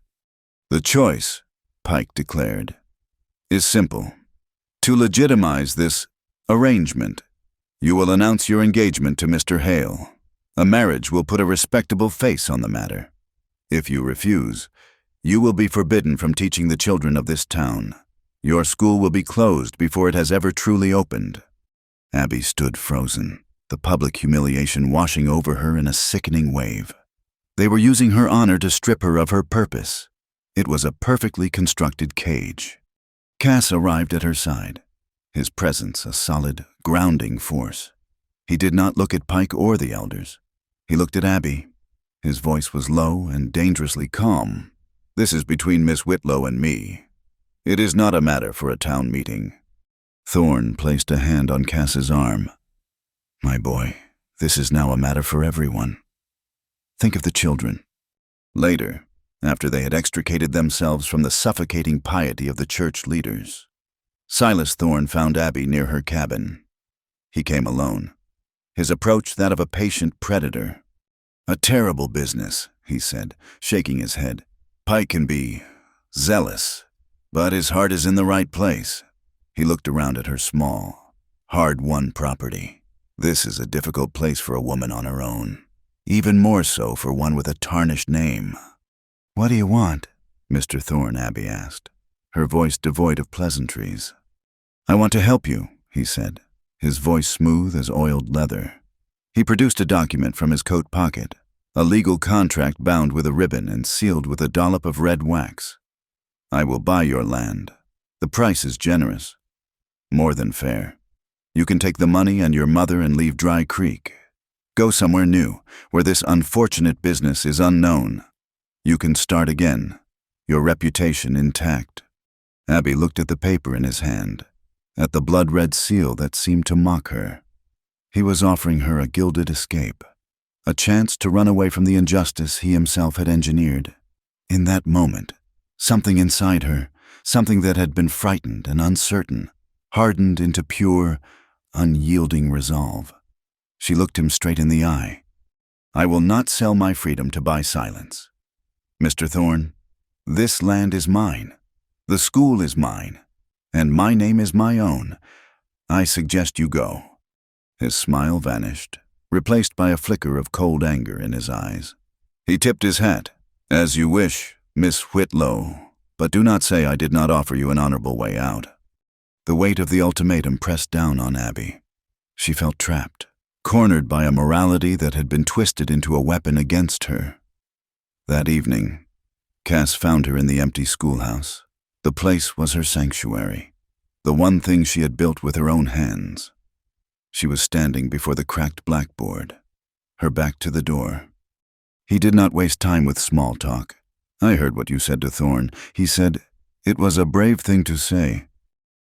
"The choice," Pike declared, "is simple. To legitimize this arrangement, you will announce your engagement to Mr. Hale. A marriage will put a respectable face on the matter. If you refuse, you will be forbidden from teaching the children of this town. Your school will be closed before it has ever truly opened." Abby stood frozen, the public humiliation washing over her in a sickening wave. They were using her honor to strip her of her purpose. It was a perfectly constructed cage. Cass arrived at her side, his presence a solid, grounding force. He did not look at Pike or the elders. He looked at Abby. His voice was low and dangerously calm. "This is between Miss Whitlow and me. It is not a matter for a town meeting." Thorne placed a hand on Cass's arm. "My boy, this is now a matter for everyone. Think of the children." Later, after they had extricated themselves from the suffocating piety of the church leaders, Silas Thorne found Abby near her cabin. He came alone, his approach that of a patient predator. "A terrible business," he said, shaking his head. "Pike can be zealous, but his heart is in the right place." He looked around at her small, hard-won property. "This is a difficult place for a woman on her own, even more so for one with a tarnished name." "What do you want?" Mr. Thorne, Abby asked, her voice devoid of pleasantries. "I want to help you," he said, his voice smooth as oiled leather. He produced a document from his coat pocket, a legal contract bound with a ribbon and sealed with a dollop of red wax. "I will buy your land. The price is generous. More than fair. You can take the money and your mother and leave Dry Creek. Go somewhere new, where this unfortunate business is unknown. You can start again, your reputation intact." Abby looked at the paper in his hand, at the blood-red seal that seemed to mock her. He was offering her a gilded escape, a chance to run away from the injustice he himself had engineered. In that moment, something inside her, something that had been frightened and uncertain, hardened into pure, unyielding resolve. She looked him straight in the eye. "I will not sell my freedom to buy silence. Mr. Thorne, this land is mine, the school is mine, and my name is my own. I suggest you go." His smile vanished, replaced by a flicker of cold anger in his eyes. He tipped his hat. "As you wish, Miss Whitlow, but do not say I did not offer you an honorable way out." The weight of the ultimatum pressed down on Abby. She felt trapped, cornered by a morality that had been twisted into a weapon against her. That evening, Cass found her in the empty schoolhouse. The place was her sanctuary, the one thing she had built with her own hands. She was standing before the cracked blackboard, her back to the door. He did not waste time with small talk. "I heard what you said to Thorne," he said. "It was a brave thing to say."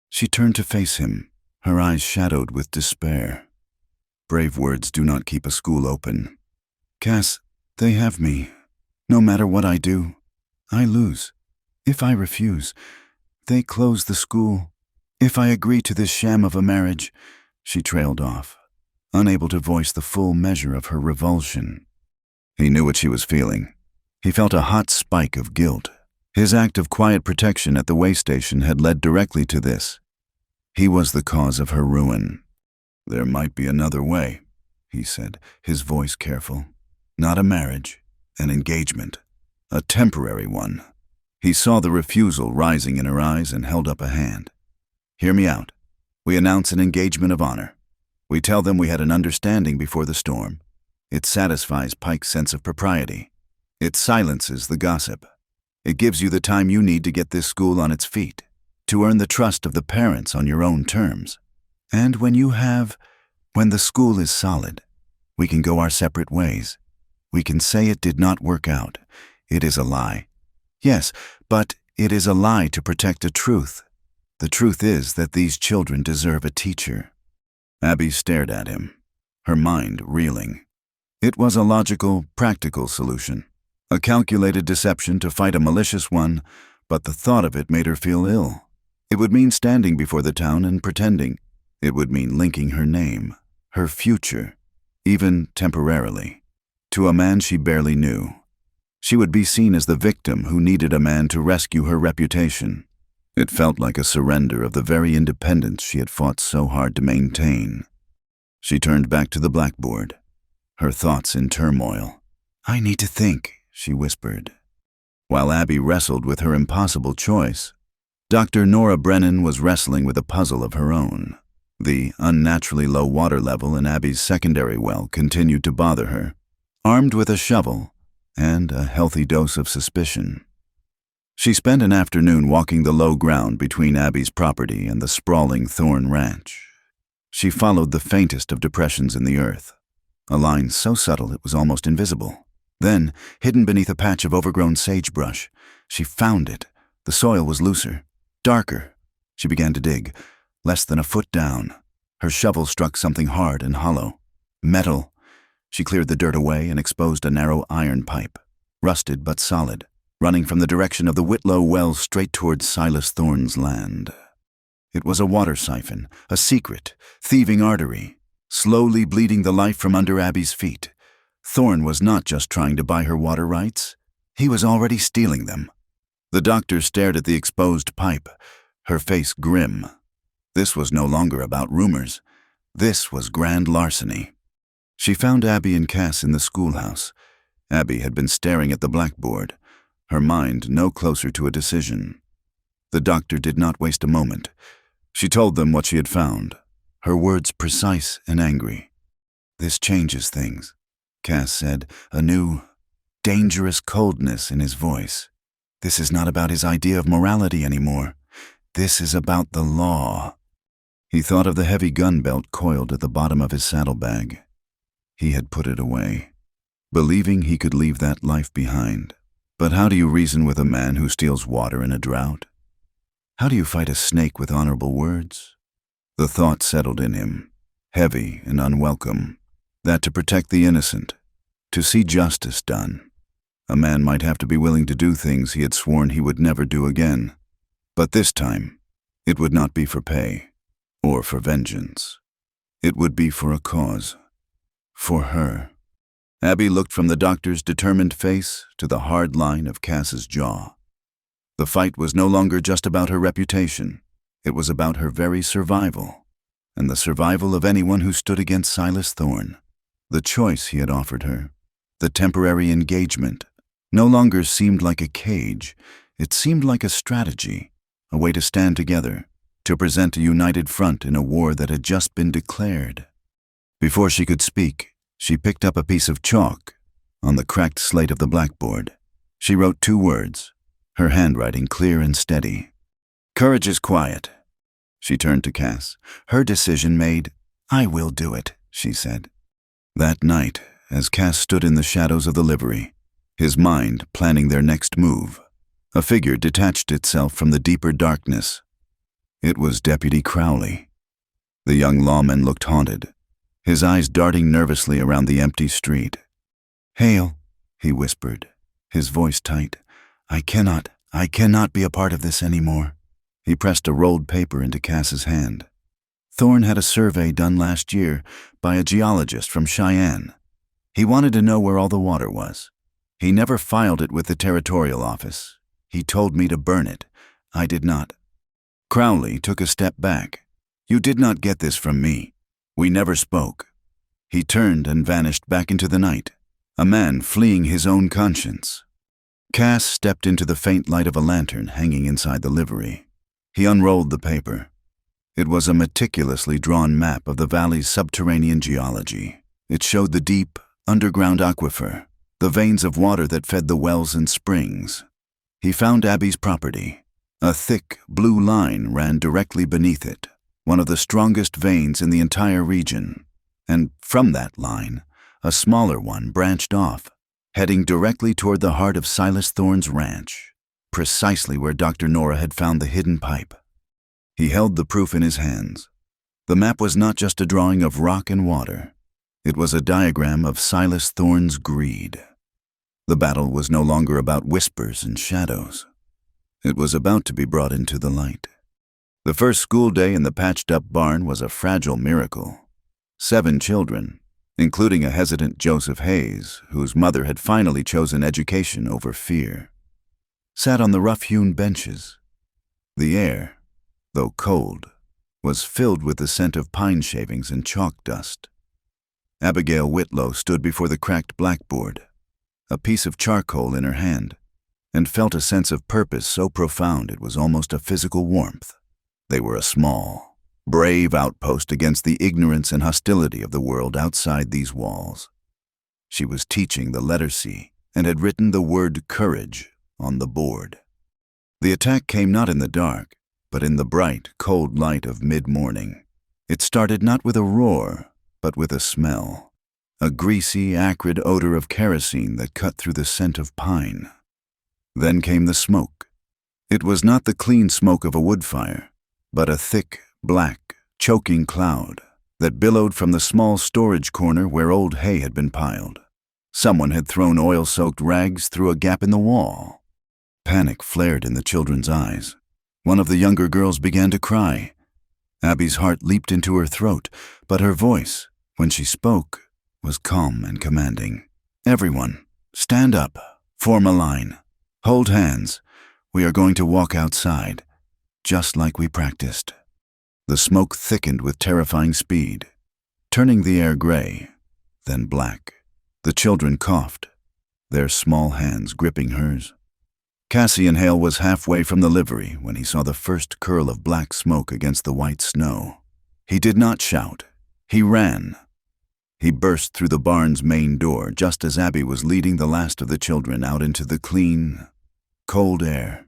She turned to face him, her eyes shadowed with despair. "Brave words do not keep a school open." "Cass, they have me. No matter what I do, I lose. If I refuse, they close the school. If I agree to this sham of a marriage," she trailed off, unable to voice the full measure of her revulsion. He knew what she was feeling. He felt a hot spike of guilt. His act of quiet protection at the way station had led directly to this. He was the cause of her ruin. "There might be another way," he said, his voice careful. "Not a marriage, an engagement, a temporary one." He saw the refusal rising in her eyes and held up a hand. "Hear me out. We announce an engagement of honor. We tell them we had an understanding before the storm. It satisfies Pike's sense of propriety. It silences the gossip. It gives you the time you need to get this school on its feet, to earn the trust of the parents on your own terms. And when the school is solid, we can go our separate ways. We can say it did not work out. It is a lie. Yes, but it is a lie to protect a truth. The truth is that these children deserve a teacher." Abby stared at him, her mind reeling. It was a logical, practical solution, a calculated deception to fight a malicious one, but the thought of it made her feel ill. It would mean standing before the town and pretending. It would mean linking her name, her future, even temporarily, to a man she barely knew. She would be seen as the victim who needed a man to rescue her reputation. It felt like a surrender of the very independence she had fought so hard to maintain. She turned back to the blackboard, her thoughts in turmoil. "I need to think," she whispered. While Abby wrestled with her impossible choice, Dr. Nora Brennan was wrestling with a puzzle of her own. The unnaturally low water level in Abby's secondary well continued to bother her. Armed with a shovel and a healthy dose of suspicion, she spent an afternoon walking the low ground between Abby's property and the sprawling Thorne Ranch. She followed the faintest of depressions in the earth, a line so subtle it was almost invisible. Then, hidden beneath a patch of overgrown sagebrush, she found it. The soil was looser, darker. She began to dig, less than a foot down. Her shovel struck something hard and hollow. Metal. She cleared the dirt away and exposed a narrow iron pipe, rusted but solid, running from the direction of the Whitlow well straight towards Silas Thorne's land. It was a water siphon, a secret, thieving artery, slowly bleeding the life from under Abby's feet. Thorne was not just trying to buy her water rights. He was already stealing them. The doctor stared at the exposed pipe, her face grim. This was no longer about rumors. This was grand larceny. She found Abby and Cass in the schoolhouse. Abby had been staring at the blackboard, her mind no closer to a decision. The doctor did not waste a moment. She told them what she had found, her words precise and angry. "This changes things," Cass said, a new, dangerous coldness in his voice. "This is not about his idea of morality anymore. This is about the law." He thought of the heavy gun belt coiled at the bottom of his saddlebag. He had put it away, believing he could leave that life behind. But how do you reason with a man who steals water in a drought? How do you fight a snake with honorable words? The thought settled in him, heavy and unwelcome, that to protect the innocent, to see justice done, a man might have to be willing to do things he had sworn he would never do again. But this time, it would not be for pay or for vengeance. It would be for a cause. For her. Abby looked from the doctor's determined face to the hard line of Cass's jaw. The fight was no longer just about her reputation. It was about her very survival, and the survival of anyone who stood against Silas Thorne. The choice he had offered her, the temporary engagement, no longer seemed like a cage. It seemed like a strategy, a way to stand together, to present a united front in a war that had just been declared. Before she could speak, she picked up a piece of chalk. On the cracked slate of the blackboard, she wrote 2 words, her handwriting clear and steady. "Courage is quiet." She turned to Cass. Her decision made. "I will do it," she said. That night, as Cass stood in the shadows of the livery, his mind planning their next move, a figure detached itself from the deeper darkness. It was Deputy Crowley. The young lawman looked haunted, his eyes darting nervously around the empty street. "Hale," he whispered, his voice tight. I cannot be a part of this anymore." He pressed a rolled paper into Cass's hand. Thorne had a survey done last year by a geologist from Cheyenne. He wanted to know where all the water was. He never filed it with the territorial office. He told me to burn it. I did not. Crowley took a step back. "You did not get this from me. We never spoke." He turned and vanished back into the night, a man fleeing his own conscience. Cass stepped into the faint light of a lantern hanging inside the livery. He unrolled the paper. It was a meticulously drawn map of the valley's subterranean geology. It showed the deep, underground aquifer, the veins of water that fed the wells and springs. He found Abby's property. A thick, blue line ran directly beneath it, one of the strongest veins in the entire region. And from that line, a smaller one branched off, heading directly toward the heart of Silas Thorne's ranch, precisely where Dr. Nora had found the hidden pipe. He held the proof in his hands. The map was not just a drawing of rock and water. It was a diagram of Silas Thorne's greed. The battle was no longer about whispers and shadows. It was about to be brought into the light. The first school day in the patched-up barn was a fragile miracle. 7 children, including a hesitant Joseph Hayes, whose mother had finally chosen education over fear, sat on the rough-hewn benches. The air, though cold, was filled with the scent of pine shavings and chalk dust. Abigail Whitlow stood before the cracked blackboard, a piece of charcoal in her hand, and felt a sense of purpose so profound it was almost a physical warmth. They were a small, brave outpost against the ignorance and hostility of the world outside these walls. She was teaching the letter C and had written the word courage on the board. The attack came not in the dark, but in the bright, cold light of mid-morning. It started not with a roar, but with a smell, a greasy, acrid odor of kerosene that cut through the scent of pine. Then came the smoke. It was not the clean smoke of a wood fire, but a thick, black, choking cloud that billowed from the small storage corner where old hay had been piled. Someone had thrown oil-soaked rags through a gap in the wall. Panic flared in the children's eyes. One of the younger girls began to cry. Abby's heart leaped into her throat, but her voice, when she spoke, was calm and commanding. "Everyone, stand up, form a line, hold hands. We are going to walk outside, just like we practiced." The smoke thickened with terrifying speed, turning the air gray, then black. The children coughed, their small hands gripping hers. Cassian Hale was halfway from the livery when he saw the first curl of black smoke against the white snow. He did not shout. He ran. He burst through the barn's main door just as Abby was leading the last of the children out into the clean, cold air.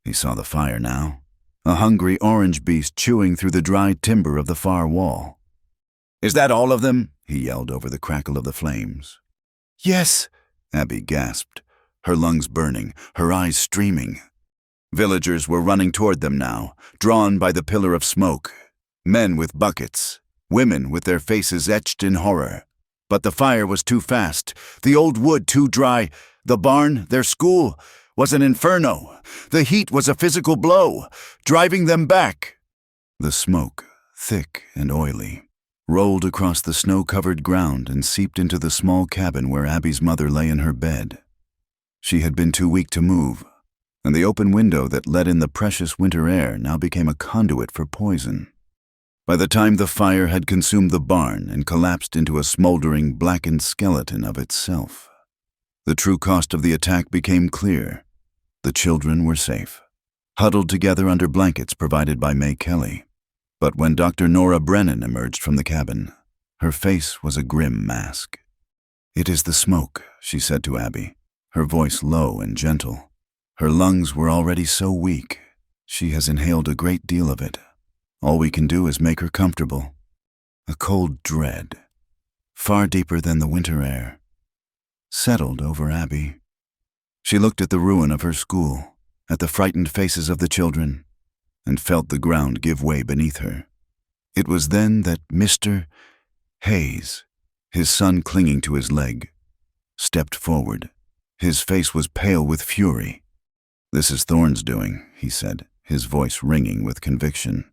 He saw the fire now, a hungry orange beast chewing through the dry timber of the far wall. "Is that all of them?" he yelled over the crackle of the flames. "Yes," Abby gasped, her lungs burning, her eyes streaming. Villagers were running toward them now, drawn by the pillar of smoke. Men with buckets, women with their faces etched in horror. But the fire was too fast, the old wood too dry. The barn, their school, was an inferno. The heat was a physical blow, driving them back. The smoke, thick and oily, rolled across the snow-covered ground and seeped into the small cabin where Abby's mother lay in her bed. She had been too weak to move, and the open window that let in the precious winter air now became a conduit for poison. By the time the fire had consumed the barn and collapsed into a smoldering, blackened skeleton of itself, the true cost of the attack became clear. The children were safe. huddled together under blankets provided by May Kelly. But when Dr. Nora Brennan emerged from the cabin, her face was a grim mask. "It is the smoke," she said to Abby, her voice low and gentle. Her lungs were already so weak. "She has inhaled a great deal of it. All we can do is make her comfortable." A cold dread, far deeper than the winter air, settled over Abby. She looked at the ruin of her school, at the frightened faces of the children, and felt the ground give way beneath her. It was then that Mr. Hayes, his son clinging to his leg, stepped forward. His face was pale with fury. "This is Thorne's doing," he said, his voice ringing with conviction.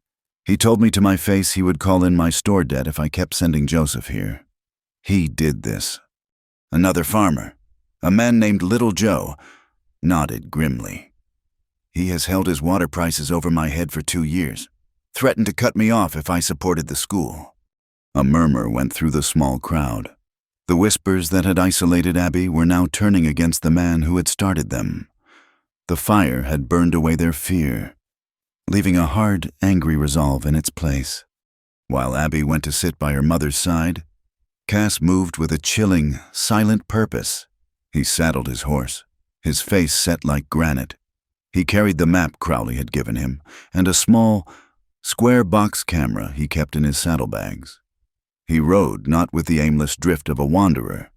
"He told me to my face he would call in my store debt if I kept sending Joseph here. He did this." Another farmer, a man named Little Joe, nodded grimly. "He has held his water prices over my head for 2 years, threatened to cut me off if I supported the school." A murmur went through the small crowd. The whispers that had isolated Abby were now turning against the man who had started them. The fire had burned away their fear, leaving a hard, angry resolve in its place. While Abby went to sit by her mother's side, Cass moved with a chilling, silent purpose. He saddled his horse, his face set like granite. He carried the map Crowley had given him and a small, square box camera he kept in his saddlebags. He rode not with the aimless drift of a wanderer,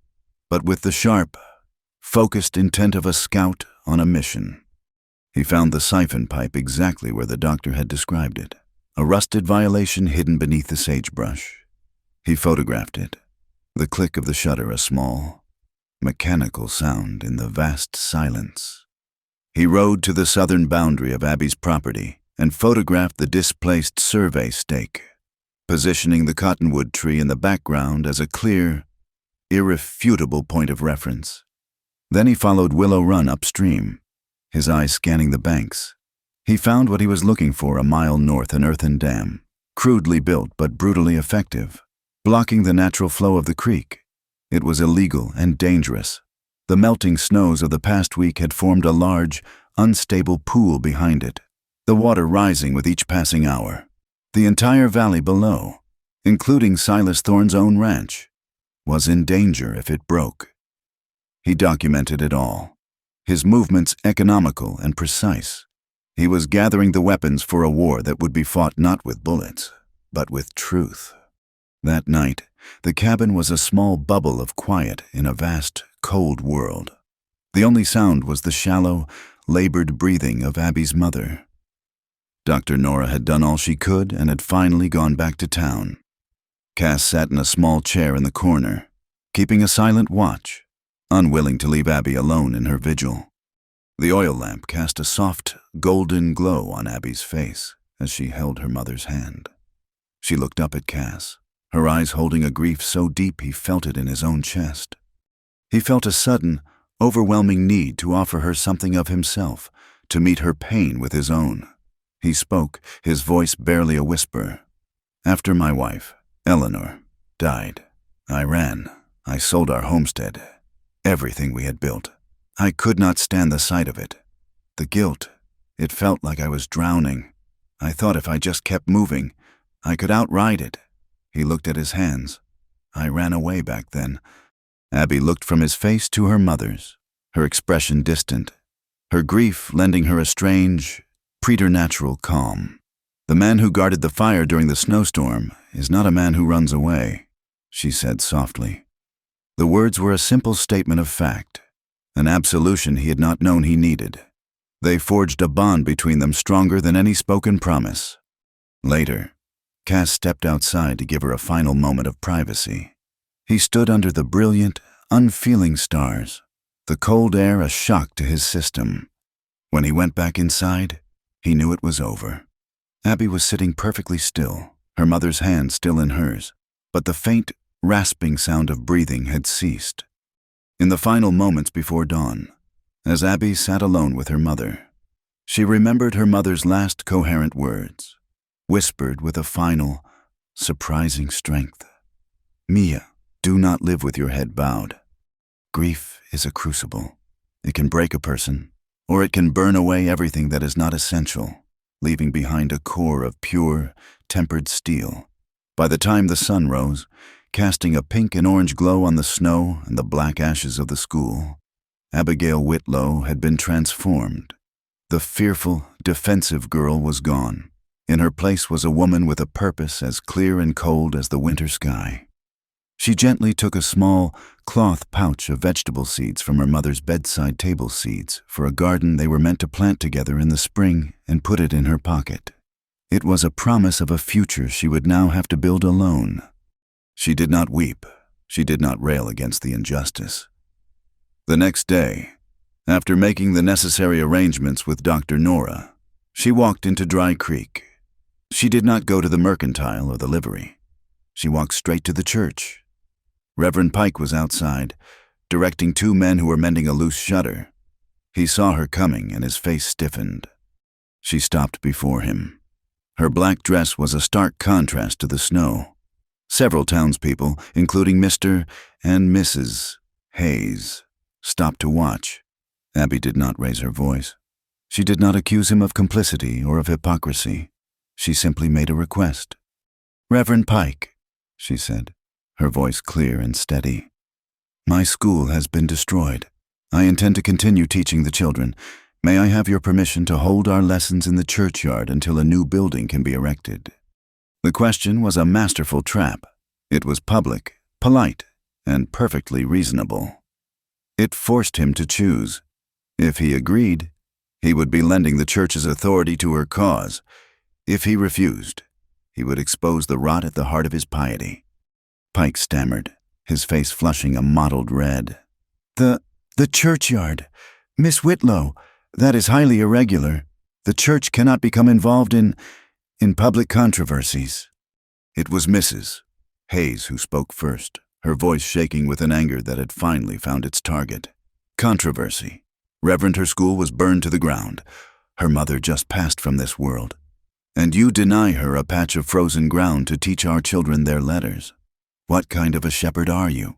but with the sharp, focused intent of a scout on a mission. He found the siphon pipe exactly where the doctor had described it, a rusted violation hidden beneath the sagebrush. He photographed it, the click of the shutter a small, mechanical sound in the vast silence. He rode to the southern boundary of Abby's property and photographed the displaced survey stake, positioning the cottonwood tree in the background as a clear, irrefutable point of reference. Then he followed Willow Run upstream, his eyes scanning the banks. He found what he was looking for a mile north, an earthen dam, crudely built but brutally effective, blocking the natural flow of the creek. It was illegal and dangerous. The melting snows of the past week had formed a large, unstable pool behind it, the water rising with each passing hour. The entire valley below, including Silas Thorne's own ranch, was in danger if it broke. He documented it all, his movements economical and precise. He was gathering the weapons for a war that would be fought not with bullets, but with truth. That night, the cabin was a small bubble of quiet in a vast, cold world. The only sound was the shallow, labored breathing of Abby's mother. Dr. Nora had done all she could and had finally gone back to town. Cass sat in a small chair in the corner, keeping a silent watch, unwilling to leave Abby alone in her vigil. The oil lamp cast a soft, golden glow on Abby's face as she held her mother's hand. She looked up at Cass, her eyes holding a grief so deep he felt it in his own chest. He felt a sudden, overwhelming need to offer her something of himself, to meet her pain with his own. He spoke, his voice barely a whisper. "After my wife, Eleanor, died, I ran. I sold our homestead, everything we had built. I could not stand the sight of it. The guilt, it felt like I was drowning. I thought if I just kept moving, I could outride it." He looked at his hands. "I ran away back then." Abby looked from his face to her mother's, her expression distant, her grief lending her a strange, preternatural calm. "The man who guarded the fire during the snowstorm is not a man who runs away," she said softly. The words were a simple statement of fact, an absolution he had not known he needed. They forged a bond between them stronger than any spoken promise. Later, Cass stepped outside to give her a final moment of privacy. He stood under the brilliant, unfeeling stars, the cold air a shock to his system. When he went back inside, he knew it was over. Abby was sitting perfectly still, her mother's hand still in hers, but the faint, rasping sound of breathing had ceased. In the final moments before dawn, as Abby sat alone with her mother, she remembered her mother's last coherent words, whispered with a final, surprising strength. "Mia, do not live with your head bowed. Grief is a crucible. It can break a person or it can burn away everything that is not essential, leaving behind a core of pure, tempered steel. By the time the sun rose, casting a pink and orange glow on the snow and the black ashes of the school, Abigail Whitlow had been transformed. The fearful, defensive girl was gone. In her place was a woman with a purpose as clear and cold as the winter sky. She gently took a small, cloth pouch of vegetable seeds from her mother's bedside table seeds for a garden they were meant to plant together in the spring and put it in her pocket. It was a promise of a future she would now have to build alone. She did not weep. She did not rail against the injustice. The next day, after making the necessary arrangements with Dr. Nora, she walked into Dry Creek. She did not go to the mercantile or the livery. She walked straight to the church. Reverend Pike was outside, directing two men who were mending a loose shutter. He saw her coming and his face stiffened. She stopped before him. Her black dress was a stark contrast to the snow. Several townspeople, including Mr. and Mrs. Hayes, stopped to watch. Abby did not raise her voice. She did not accuse him of complicity or of hypocrisy. She simply made a request. "Reverend Pike," she said, her voice clear and steady. "My school has been destroyed. I intend to continue teaching the children. May I have your permission to hold our lessons in the churchyard until a new building can be erected?" The question was a masterful trap. It was public, polite, and perfectly reasonable. It forced him to choose. If he agreed, he would be lending the church's authority to her cause. If he refused, he would expose the rot at the heart of his piety. Pike stammered, his face flushing a mottled red. The churchyard. Miss Whitlow, that is highly irregular. The church cannot become involved in public controversies." It was Mrs. Hayes who spoke first, her voice shaking with an anger that had finally found its target. Controversy. Reverend, her school was burned to the ground. Her mother just passed from this world. And you deny her a patch of frozen ground to teach our children their letters. What kind of a shepherd are you,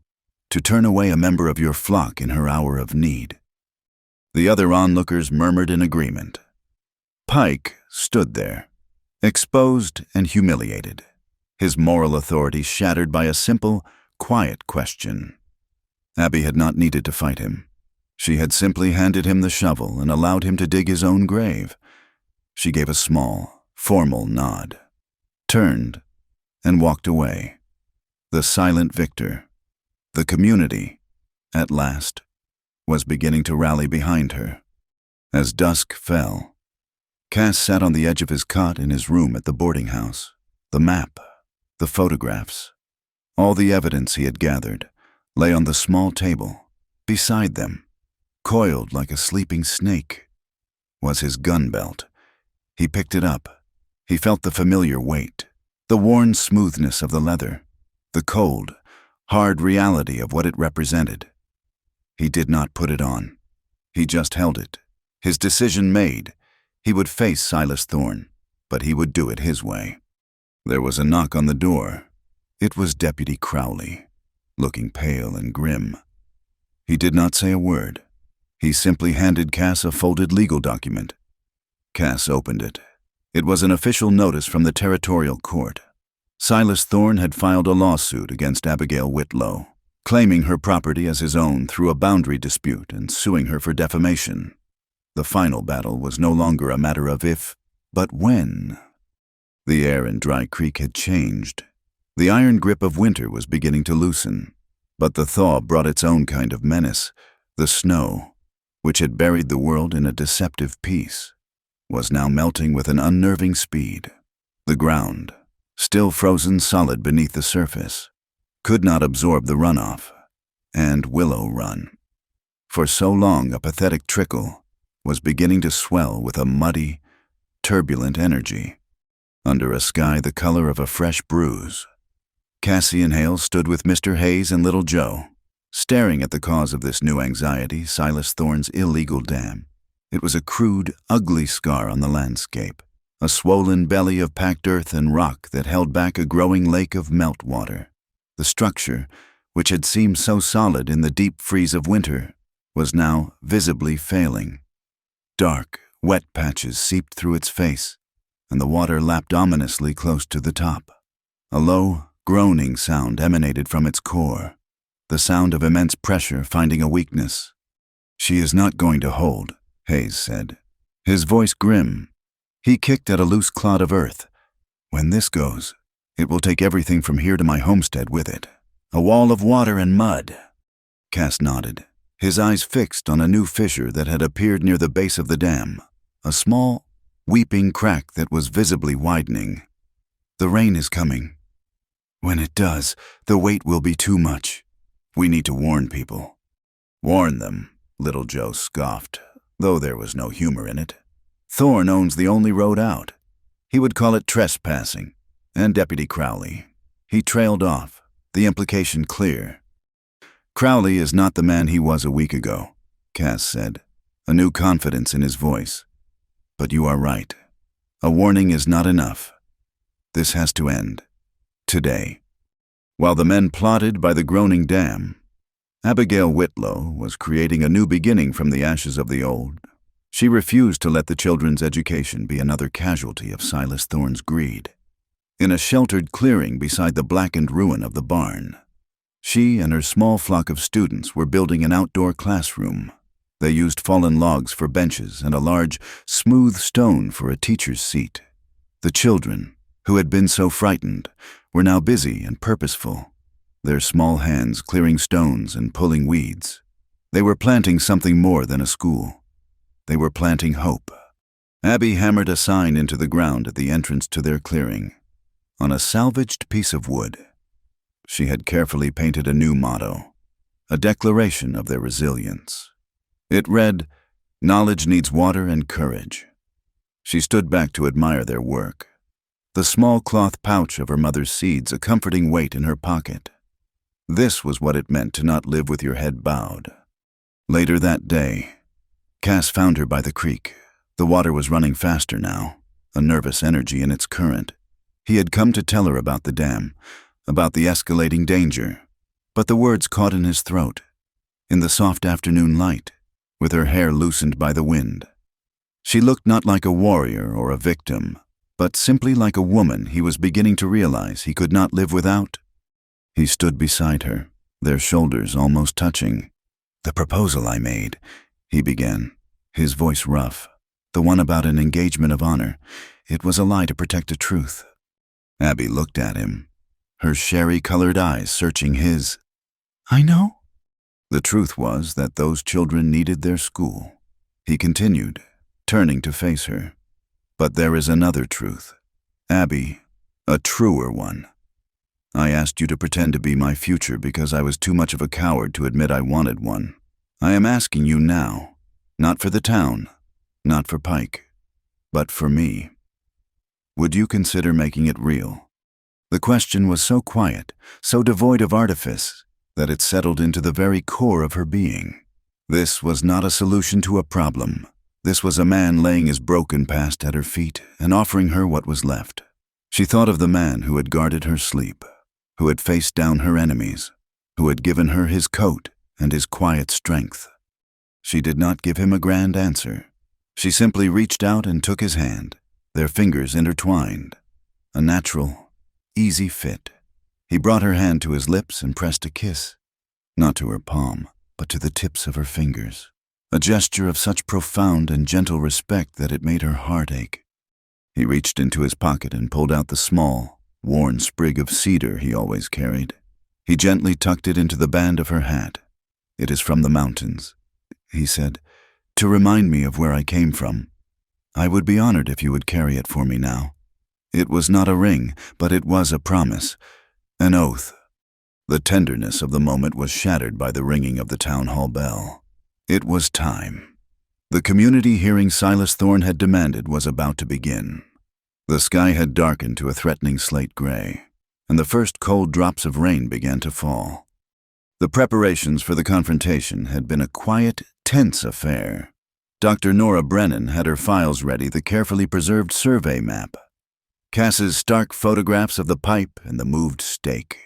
to turn away a member of your flock in her hour of need? The other onlookers murmured in agreement. Pike stood there, exposed and humiliated, his moral authority shattered by a simple, quiet question. Abby had not needed to fight him. She had simply handed him the shovel and allowed him to dig his own grave. She gave a small, formal nod, turned, and walked away. The silent victor, the community, at last, was beginning to rally behind her. As dusk fell, Cass sat on the edge of his cot in his room at the boarding house. The map, the photographs, all the evidence he had gathered lay on the small table. Beside them, coiled like a sleeping snake, was his gun belt. He picked it up. He felt the familiar weight, the worn smoothness of the leather, the cold, hard reality of what it represented. He did not put it on. He just held it. His decision made, he would face Silas Thorne, but he would do it his way. There was a knock on the door. It was Deputy Crowley, looking pale and grim. He did not say a word. He simply handed Cass a folded legal document. Cass opened it. It was an official notice from the territorial court. Silas Thorne had filed a lawsuit against Abigail Whitlow, claiming her property as his own through a boundary dispute and suing her for defamation. The final battle was no longer a matter of if, but when. The air in Dry Creek had changed. The iron grip of winter was beginning to loosen, but the thaw brought its own kind of menace. The snow, which had buried the world in a deceptive peace, was now melting with an unnerving speed. The ground, still frozen solid beneath the surface, could not absorb the runoff, and Willow Run, for so long a pathetic trickle, was beginning to swell with a muddy, turbulent energy, under a sky the color of a fresh bruise. Cassie and Hale stood with Mr. Hayes and Little Joe, staring at the cause of this new anxiety, Silas Thorne's illegal dam. It was a crude, ugly scar on the landscape, a swollen belly of packed earth and rock that held back a growing lake of meltwater. The structure, which had seemed so solid in the deep freeze of winter, was now visibly failing. Dark, wet patches seeped through its face, and the water lapped ominously close to the top. A low, groaning sound emanated from its core, the sound of immense pressure finding a weakness. "She is not going to hold," Hayes said, his voice grim. He kicked at a loose clod of earth. "When this goes, it will take everything from here to my homestead with it. A wall of water and mud." Cass nodded, his eyes fixed on a new fissure that had appeared near the base of the dam, a small, weeping crack that was visibly widening. "The rain is coming. When it does, the weight will be too much. We need to warn people." "Warn them," Little Joe scoffed, though there was no humor in it. "Thorne owns the only road out. He would call it trespassing. And Deputy Crowley." He trailed off, the implication clear. "Crowley is not the man he was a week ago," Cass said, a new confidence in his voice. "But you are right. A warning is not enough. This has to end. Today." While the men plotted by the groaning dam, Abigail Whitlow was creating a new beginning from the ashes of the old. She refused to let the children's education be another casualty of Silas Thorne's greed. In a sheltered clearing beside the blackened ruin of the barn, she and her small flock of students were building an outdoor classroom. They used fallen logs for benches and a large, smooth stone for a teacher's seat. The children, who had been so frightened, were now busy and purposeful, their small hands clearing stones and pulling weeds. They were planting something more than a school. They were planting hope. Abby hammered a sign into the ground at the entrance to their clearing, on a salvaged piece of wood. She had carefully painted a new motto, a declaration of their resilience. It read, "Knowledge needs water and courage." She stood back to admire their work, the small cloth pouch of her mother's seeds a comforting weight in her pocket. This was what it meant to not live with your head bowed. Later that day, Cass found her by the creek. The water was running faster now, a nervous energy in its current. He had come to tell her about the dam, about the escalating danger, but the words caught in his throat. In the soft afternoon light, with her hair loosened by the wind, she looked not like a warrior or a victim, but simply like a woman he was beginning to realize he could not live without. He stood beside her, their shoulders almost touching. "The proposal I made," he began, his voice rough, "the one about an engagement of honor, it was a lie to protect a truth." Abby looked at him, her sherry-colored eyes searching his. "I know." The truth was that those children needed their school. He continued, turning to face her. "But there is another truth, Abby, a truer one. I asked you to pretend to be my future because I was too much of a coward to admit I wanted one. I am asking you now, not for the town, not for Pike, but for me. Would you consider making it real?" The question was so quiet, so devoid of artifice, that it settled into the very core of her being. This was not a solution to a problem. This was a man laying his broken past at her feet and offering her what was left. She thought of the man who had guarded her sleep, who had faced down her enemies, who had given her his coat and his quiet strength. She did not give him a grand answer. She simply reached out and took his hand, their fingers intertwined. A natural, easy fit. He brought her hand to his lips and pressed a kiss, not to her palm, but to the tips of her fingers. A gesture of such profound and gentle respect that it made her heart ache. He reached into his pocket and pulled out the small, worn sprig of cedar he always carried. He gently tucked it into the band of her hat. "It is from the mountains," he said, "to remind me of where I came from. I would be honored if you would carry it for me now." It was not a ring, but it was a promise, an oath. The tenderness of the moment was shattered by the ringing of the town hall bell. It was time. The community hearing Silas Thorne had demanded was about to begin. The sky had darkened to a threatening slate gray, and the first cold drops of rain began to fall. The preparations for the confrontation had been a quiet, tense affair. Dr. Nora Brennan had her files ready, the carefully preserved survey map, Cass's stark photographs of the pipe and the moved stake,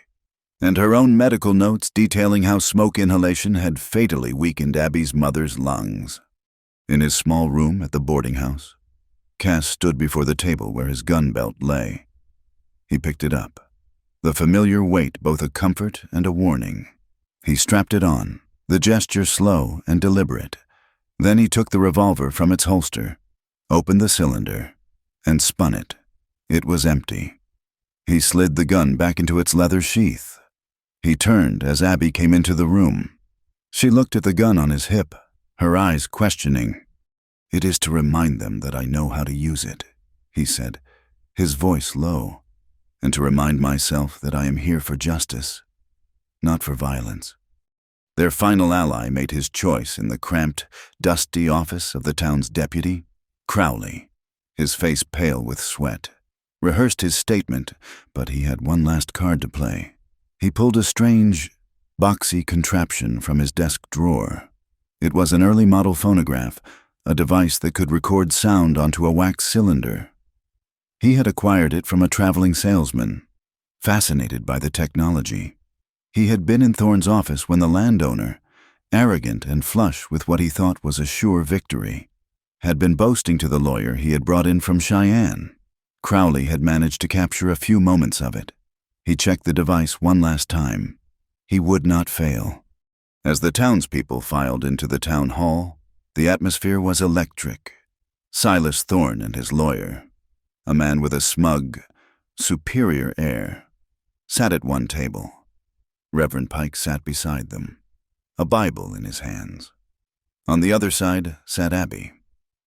and her own medical notes detailing how smoke inhalation had fatally weakened Abby's mother's lungs. In his small room at the boarding house, Cass stood before the table where his gun belt lay. He picked it up, the familiar weight both a comfort and a warning. He strapped it on, the gesture slow and deliberate. Then he took the revolver from its holster, opened the cylinder, and spun it. It was empty. He slid the gun back into its leather sheath. He turned as Abby came into the room. She looked at the gun on his hip, her eyes questioning. "It is to remind them that I know how to use it," he said, his voice low, "and to remind myself that I am here for justice, not for violence." Their final ally made his choice in the cramped, dusty office of the town's deputy, Crowley, his face pale with sweat. Rehearsed his statement, but he had one last card to play. He pulled a strange, boxy contraption from his desk drawer. It was an early model phonograph, a device that could record sound onto a wax cylinder. He had acquired it from a traveling salesman, fascinated by the technology. He had been in Thorne's office when the landowner, arrogant and flush with what he thought was a sure victory, had been boasting to the lawyer he had brought in from Cheyenne. Crowley had managed to capture a few moments of it. He checked the device one last time. He would not fail. As the townspeople filed into the town hall, the atmosphere was electric. Silas Thorne and his lawyer, a man with a smug, superior air, sat at one table. Reverend Pike sat beside them, a Bible in his hands. On the other side sat Abby,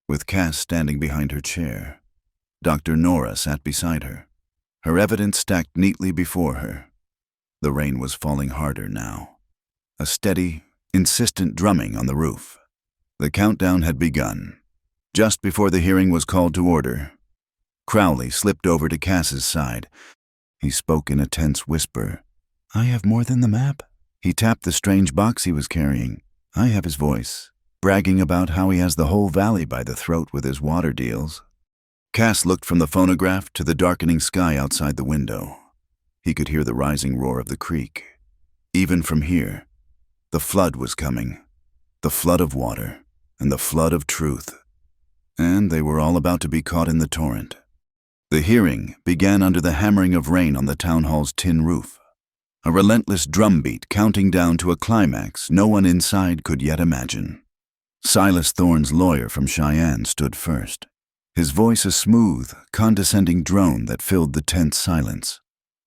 with Cass standing behind her chair. Dr. Nora sat beside her, her evidence stacked neatly before her. The rain was falling harder now, a steady, insistent drumming on the roof. The countdown had begun. Just before the hearing was called to order, Crowley slipped over to Cass's side. He spoke in a tense whisper. "I have more than the map." He tapped the strange box he was carrying. I have his voice, bragging about how he has the whole valley by the throat with his water deals. Cass looked from the phonograph to the darkening sky outside the window. He could hear the rising roar of the creek. Even from here, the flood was coming, the flood of water and the flood of truth. And they were all about to be caught in the torrent. The hearing began under the hammering of rain on the town hall's tin roof, a relentless drumbeat counting down to a climax no one inside could yet imagine. Silas Thorne's lawyer from Cheyenne stood first, his voice a smooth, condescending drone that filled the tense silence.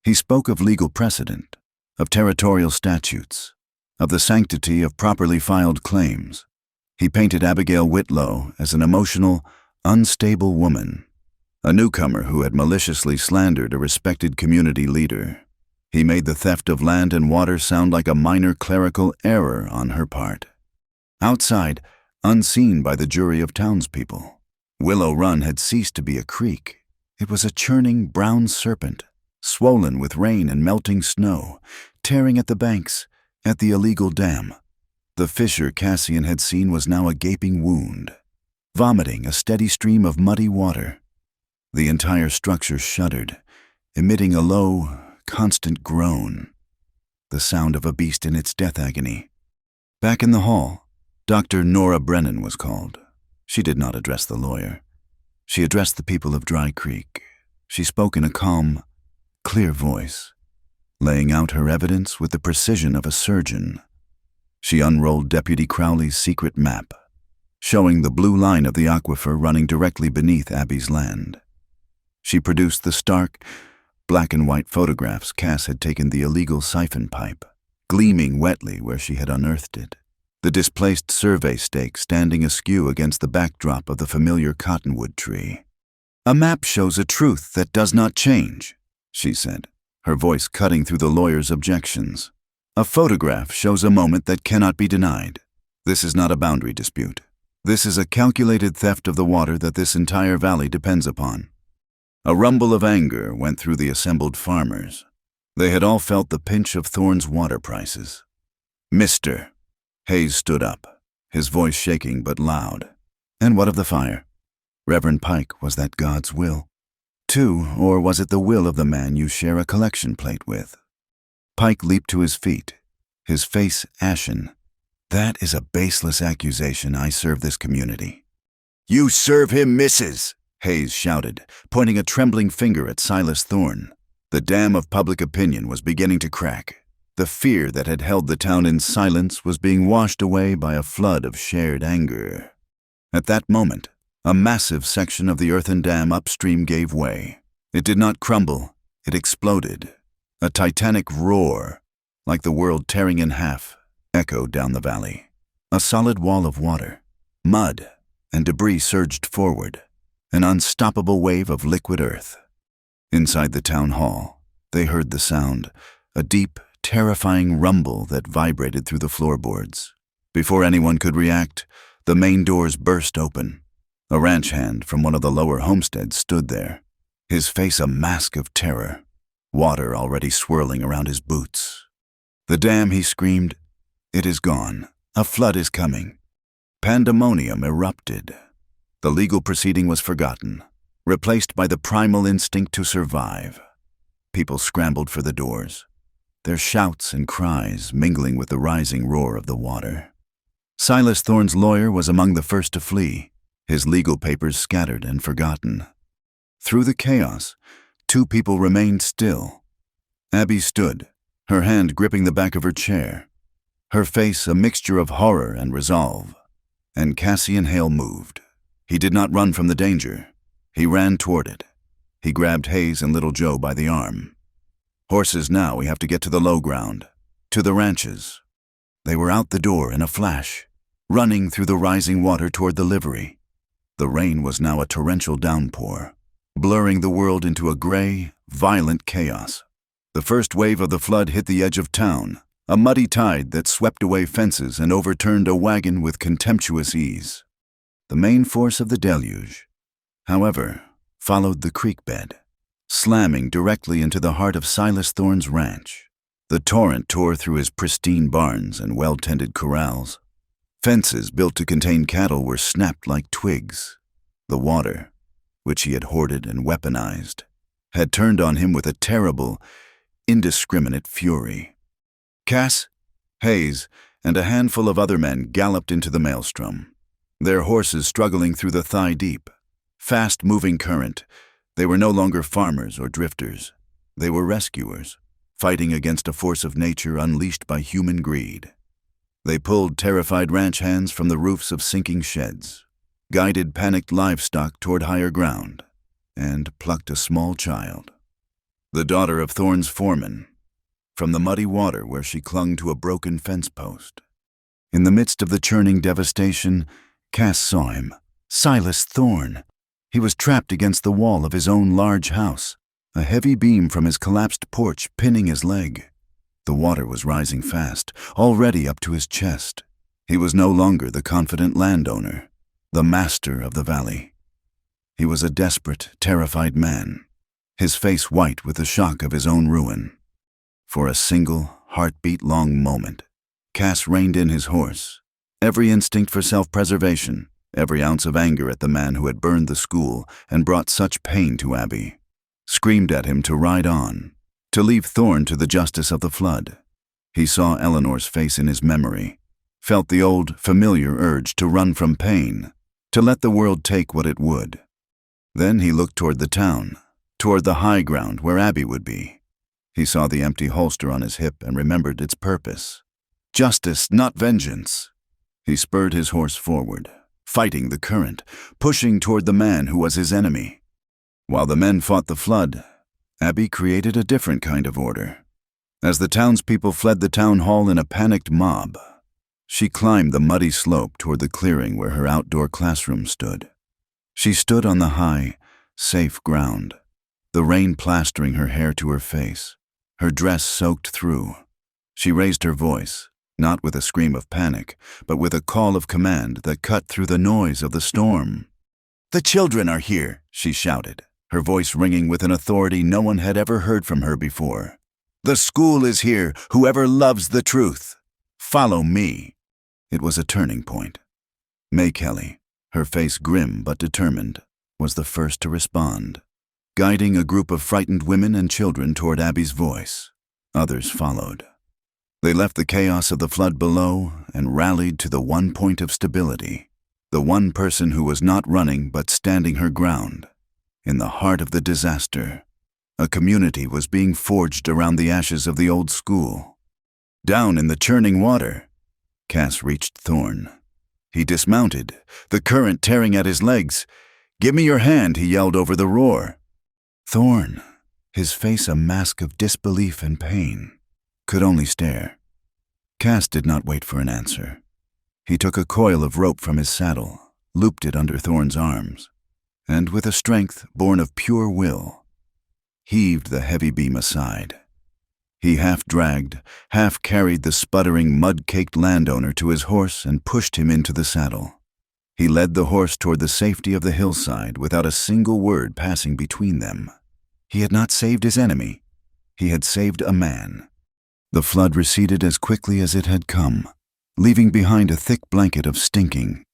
He spoke of legal precedent, of territorial statutes, of the sanctity of properly filed claims. He painted Abigail Whitlow as an emotional, unstable woman, a newcomer who had maliciously slandered a respected community leader. He made the theft of land and water sound like a minor clerical error on her part. Outside, unseen by the jury of townspeople, Willow Run had ceased to be a creek. It was a churning brown serpent, swollen with rain and melting snow, tearing at the banks, at the illegal dam. The fissure Cassian had seen was now a gaping wound, vomiting a steady stream of muddy water. The entire structure shuddered, emitting a low, constant groan, the sound of a beast in its death agony. Back in the hall, Dr. Nora Brennan was called. She did not address the lawyer. She addressed the people of Dry Creek. She spoke in a calm, clear voice, laying out her evidence with the precision of a surgeon. She unrolled Deputy Crowley's secret map, showing the blue line of the aquifer running directly beneath Abby's land. She produced the stark, black and white photographs Cass had taken the illegal siphon pipe, gleaming wetly where she had unearthed it, the displaced survey stake standing askew against the backdrop of the familiar cottonwood tree. "A map shows a truth that does not change," she said, her voice cutting through the lawyer's objections. "A photograph shows a moment that cannot be denied. This is not a boundary dispute. This is a calculated theft of the water that this entire valley depends upon." A rumble of anger went through the assembled farmers. They had all felt the pinch of Thorne's water prices. "Mister," Hayes stood up, his voice shaking but loud. "And what of the fire? Reverend Pike, was that God's will? Too, or was it the will of the man you share a collection plate with?" Pike leaped to his feet, his face ashen. "That is a baseless accusation. I serve this community. "You serve him, missus," Hayes shouted, pointing a trembling finger at Silas Thorne. The dam of public opinion was beginning to crack. The fear that had held the town in silence was being washed away by a flood of shared anger. At that moment, a massive section of the earthen dam upstream gave way. It did not crumble, it exploded. A titanic roar, like the world tearing in half, echoed down the valley. A solid wall of water, mud, and debris surged forward, an unstoppable wave of liquid earth. Inside the town hall, they heard the sound, a deep, terrifying rumble that vibrated through the floorboards. Before anyone could react, the main doors burst open. A ranch hand from one of the lower homesteads stood there, his face a mask of terror, water already swirling around his boots. "The dam," he screamed. "It is gone. A flood is coming." Pandemonium erupted. The legal proceeding was forgotten, replaced by the primal instinct to survive. People scrambled for the doors, their shouts and cries mingling with the rising roar of the water. Silas Thorne's lawyer was among the first to flee, his legal papers scattered and forgotten. Through the chaos, two people remained still. Abby stood, her hand gripping the back of her chair, her face a mixture of horror and resolve. And Cassian Hale moved. He did not run from the danger. He ran toward it. He grabbed Hayes and Little Joe by the arm. "Horses now, we have to get to the low ground, to the ranches." They were out the door in a flash, running through the rising water toward the livery. The rain was now a torrential downpour, blurring the world into a gray, violent chaos. The first wave of the flood hit the edge of town, a muddy tide that swept away fences and overturned a wagon with contemptuous ease. The main force of the deluge, however, followed the creek bed, slamming directly into the heart of Silas Thorne's ranch. The torrent tore through his pristine barns and well-tended corrals. Fences built to contain cattle were snapped like twigs. The water, which he had hoarded and weaponized, had turned on him with a terrible, indiscriminate fury. Cass, Hayes, and a handful of other men galloped into the maelstrom, their horses struggling through the thigh-deep, fast-moving current. They were no longer farmers or drifters. They were rescuers, fighting against a force of nature unleashed by human greed. They pulled terrified ranch hands from the roofs of sinking sheds, guided panicked livestock toward higher ground, and plucked a small child, the daughter of Thorne's foreman, from the muddy water where she clung to a broken fence post. In the midst of the churning devastation, Cass saw him, Silas Thorne. He was trapped against the wall of his own large house, a heavy beam from his collapsed porch pinning his leg. The water was rising fast, already up to his chest. He was no longer the confident landowner, the master of the valley. He was a desperate, terrified man, his face white with the shock of his own ruin. For a single, heartbeat-long moment, Cass reined in his horse, every instinct for self-preservation, every ounce of anger at the man who had burned the school and brought such pain to Abby, screamed at him to ride on, to leave Thorne to the justice of the flood. He saw Eleanor's face in his memory, felt the old, familiar urge to run from pain, to let the world take what it would. Then he looked toward the town, toward the high ground where Abby would be. He saw the empty holster on his hip and remembered its purpose. Justice, not vengeance. He spurred his horse forward, fighting the current, pushing toward the man who was his enemy. While the men fought the flood, Abby created a different kind of order. As the townspeople fled the town hall in a panicked mob, she climbed the muddy slope toward the clearing where her outdoor classroom stood. She stood on the high, safe ground, the rain plastering her hair to her face, her dress soaked through. She raised her voice, not with a scream of panic, but with a call of command that cut through the noise of the storm. "The children are here," she shouted, her voice ringing with an authority no one had ever heard from her before. "The school is here, whoever loves the truth. Follow me." It was a turning point. May Kelly, her face grim but determined, was the first to respond, guiding a group of frightened women and children toward Abby's voice. Others followed. They left the chaos of the flood below and rallied to the one point of stability, The one person who was not running but standing her ground. In the heart of the disaster, a community was being forged around the ashes of the old school. Down in the churning water, Cass reached Thorn. He dismounted, the current tearing at his legs. "Give me your hand," he yelled over the roar. Thorn, his face a mask of disbelief and pain, could only stare. Cass did not wait for an answer. He took a coil of rope from his saddle, looped it under Thorn's arms, and with a strength born of pure will, heaved the heavy beam aside. He half dragged, half carried the sputtering, mud-caked landowner to his horse and pushed him into the saddle. He led the horse toward the safety of the hillside without a single word passing between them. He had not saved his enemy. He had saved a man. The flood receded as quickly as it had come, leaving behind a thick blanket of stinking,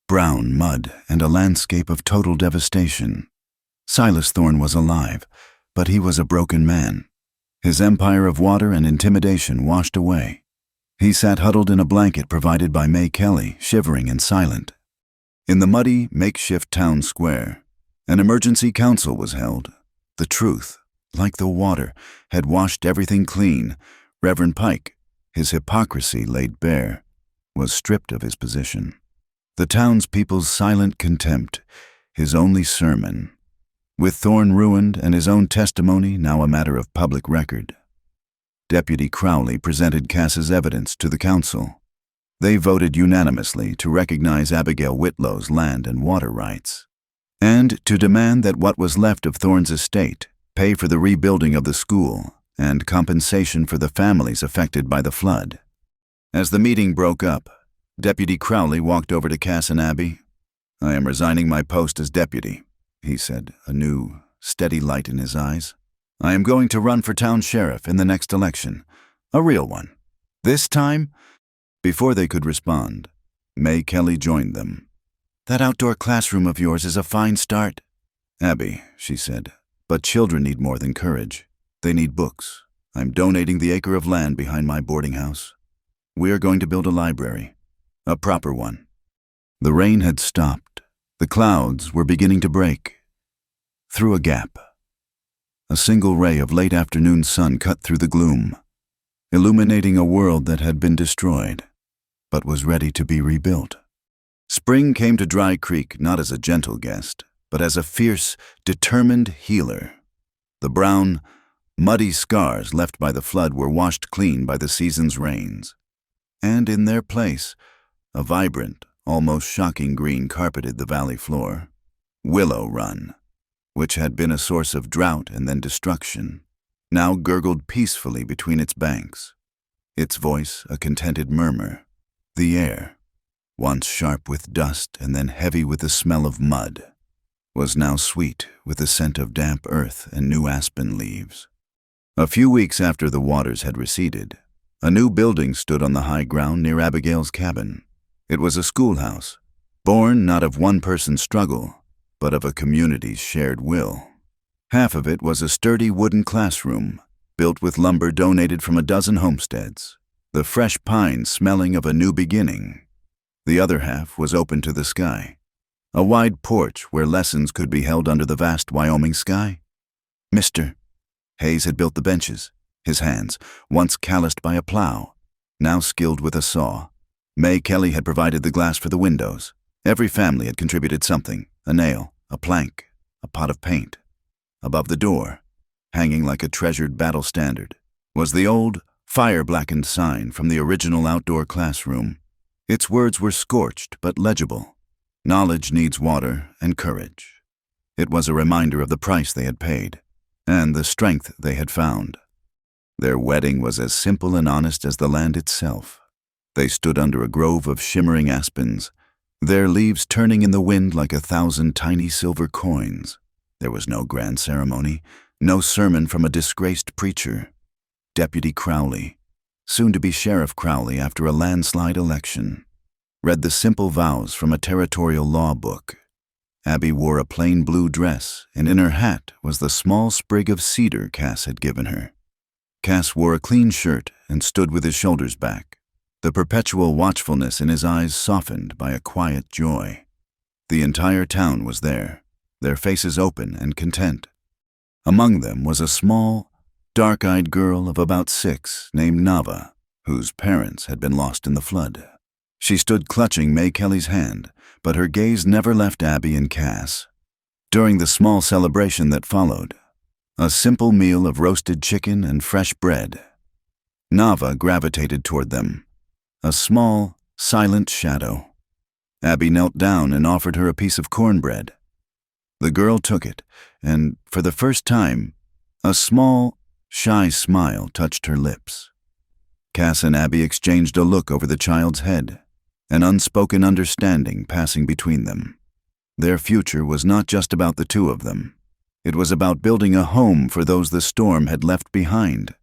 brown mud and a landscape of total devastation. Silas Thorn was alive, but he was a broken man. His empire of water and intimidation washed away. He sat huddled in a blanket provided by May Kelly, shivering and silent. In the muddy, makeshift town square, an emergency council was held. The truth, like the water, had washed everything clean. Reverend Pike, his hypocrisy laid bare, was stripped of his position. The townspeople's silent contempt, his only sermon. With Thorn ruined and his own testimony now a matter of public record, Deputy Crowley presented Cass's evidence to the council. They voted unanimously to recognize Abigail Whitlow's land and water rights, and to demand that what was left of Thorn's estate pay for the rebuilding of the school and compensation for the families affected by the flood. As the meeting broke up, Deputy Crowley walked over to Cass and Abby. "I am resigning my post as deputy," he said, a new, steady light in his eyes. "I am going to run for town sheriff in the next election, a real one. This time..." Before they could respond, May Kelly joined them. "That outdoor classroom of yours is a fine start." "Abby," she said, "but children need more than courage. They need books. I'm donating the acre of land behind my boarding house. We are going to build a library, a proper one." The rain had stopped. The clouds were beginning to break. Through a gap, a single ray of late afternoon sun cut through the gloom, illuminating a world that had been destroyed, but was ready to be rebuilt. Spring came to Dry Creek not as a gentle guest, but as a fierce, determined healer. The brown, muddy scars left by the flood were washed clean by the season's rains, and in their place, a vibrant, almost shocking green carpeted the valley floor. Willow Run, which had been a source of drought and then destruction, now gurgled peacefully between its banks, its voice a contented murmur. The air, once sharp with dust and then heavy with the smell of mud, was now sweet with the scent of damp earth and new aspen leaves. A few weeks after the waters had receded, a new building stood on the high ground near Abigail's cabin. It was a schoolhouse, born not of one person's struggle, but of a community's shared will. Half of it was a sturdy wooden classroom, built with lumber donated from a dozen homesteads, the fresh pine smelling of a new beginning. The other half was open to the sky, a wide porch where lessons could be held under the vast Wyoming sky. Mr. Hayes had built the benches, his hands, once calloused by a plow, now skilled with a saw. May Kelly had provided the glass for the windows. Every family had contributed something, a nail, a plank, a pot of paint. Above the door, hanging like a treasured battle standard, was the old, fire-blackened sign from the original outdoor classroom. Its words were scorched but legible. Knowledge needs water and courage. It was a reminder of the price they had paid, and the strength they had found. Their wedding was as simple and honest as the land itself. They stood under a grove of shimmering aspens, their leaves turning in the wind like 1,000 tiny silver coins. There was no grand ceremony, no sermon from a disgraced preacher. Deputy Crowley, soon to be Sheriff Crowley after a landslide election, read the simple vows from a territorial law book. Abby wore a plain blue dress, and in her hat was the small sprig of cedar Cass had given her. Cass wore a clean shirt and stood with his shoulders back, the perpetual watchfulness in his eyes softened by a quiet joy. The entire town was there, their faces open and content. Among them was a small, dark-eyed girl of about 6 named Nava, whose parents had been lost in the flood. She stood clutching May Kelly's hand, but her gaze never left Abby and Cass. During the small celebration that followed, a simple meal of roasted chicken and fresh bread, Nava gravitated toward them, a small, silent shadow. Abby knelt down and offered her a piece of cornbread. The girl took it, and, for the first time, a small, shy smile touched her lips. Cass and Abby exchanged a look over the child's head, an unspoken understanding passing between them. Their future was not just about the two of them. It was about building a home for those the storm had left behind.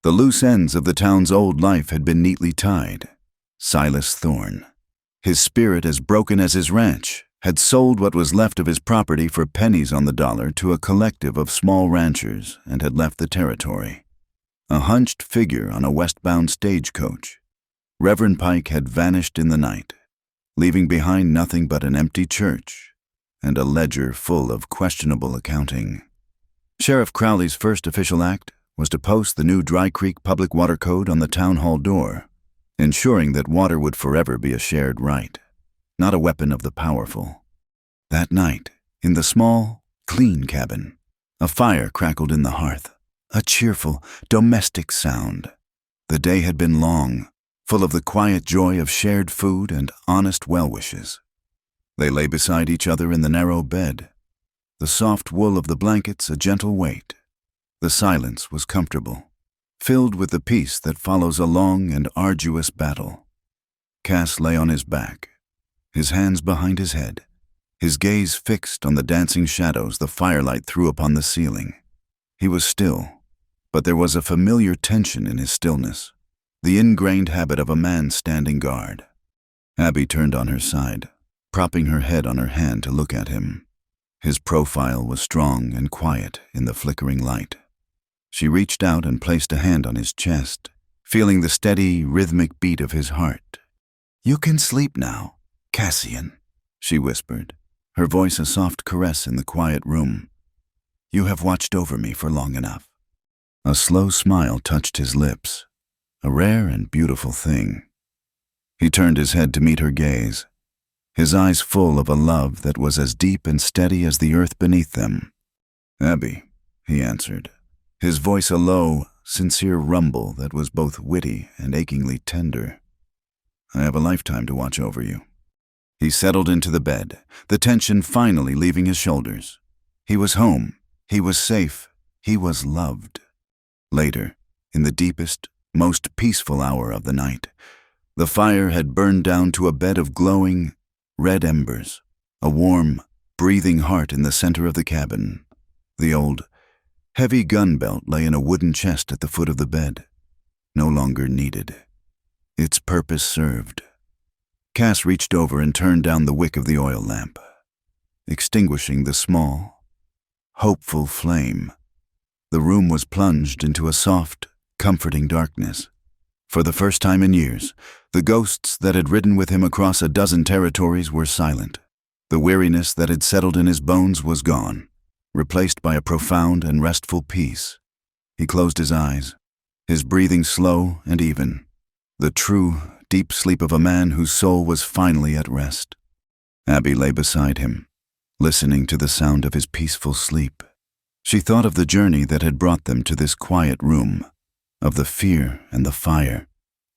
The loose ends of the town's old life had been neatly tied. Silas Thorne, his spirit as broken as his ranch, had sold what was left of his property for pennies on the dollar to a collective of small ranchers and had left the territory. A hunched figure on a westbound stagecoach, Reverend Pike had vanished in the night, leaving behind nothing but an empty church and a ledger full of questionable accounting. Sheriff Crowley's first official act was to post the new Dry Creek Public Water Code on the town hall door, ensuring that water would forever be a shared right, not a weapon of the powerful. That night, in the small, clean cabin, a fire crackled in the hearth, a cheerful, domestic sound. The day had been long, full of the quiet joy of shared food and honest well-wishes. They lay beside each other in the narrow bed, the soft wool of the blankets a gentle weight. The silence was comfortable, filled with the peace that follows a long and arduous battle. Cass lay on his back, his hands behind his head, his gaze fixed on the dancing shadows the firelight threw upon the ceiling. He was still, but there was a familiar tension in his stillness, the ingrained habit of a man standing guard. Abby turned on her side, propping her head on her hand to look at him. His profile was strong and quiet in the flickering light. She reached out and placed a hand on his chest, feeling the steady, rhythmic beat of his heart. "You can sleep now, Cassian," she whispered, her voice a soft caress in the quiet room. "You have watched over me for long enough." A slow smile touched his lips, a rare and beautiful thing. He turned his head to meet her gaze, his eyes full of a love that was as deep and steady as the earth beneath them. "Abby," he answered, his voice a low, sincere rumble that was both witty and achingly tender. "I have a lifetime to watch over you." He settled into the bed, the tension finally leaving his shoulders. He was home, he was safe, he was loved. Later, in the deepest, most peaceful hour of the night, the fire had burned down to a bed of glowing, red embers, a warm, breathing heart in the center of the cabin. The old, heavy gun belt lay in a wooden chest at the foot of the bed, no longer needed. Its purpose served. Cass reached over and turned down the wick of the oil lamp, extinguishing the small, hopeful flame. The room was plunged into a soft, comforting darkness. For the first time in years, the ghosts that had ridden with him across a dozen territories were silent. The weariness that had settled in his bones was gone, replaced by a profound and restful peace. He closed his eyes, his breathing slow and even, the true, deep sleep of a man whose soul was finally at rest. Abby lay beside him, listening to the sound of his peaceful sleep. She thought of the journey that had brought them to this quiet room, of the fear and the fire,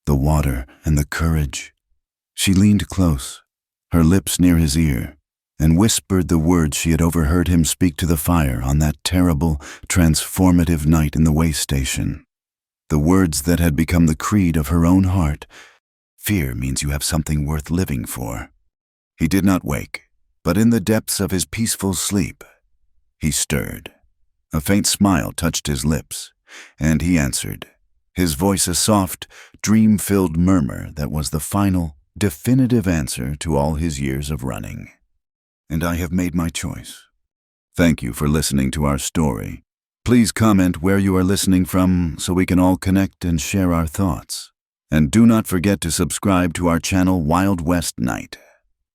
the water and the courage. She leaned close, her lips near his ear, and whispered the words she had overheard him speak to the fire on that terrible, transformative night in the way station. The words that had become the creed of her own heart. "Fear means you have something worth living for." He did not wake, but in the depths of his peaceful sleep, he stirred. A faint smile touched his lips, and he answered, his voice a soft, dream-filled murmur that was the final, definitive answer to all his years of running. "And I have made my choice." Thank you for listening to our story. Please comment where you are listening from so we can all connect and share our thoughts. And do not forget to subscribe to our channel Wild West Night.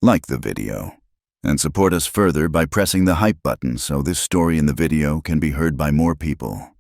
Like the video. And support us further by pressing the hype button so this story in the video can be heard by more people.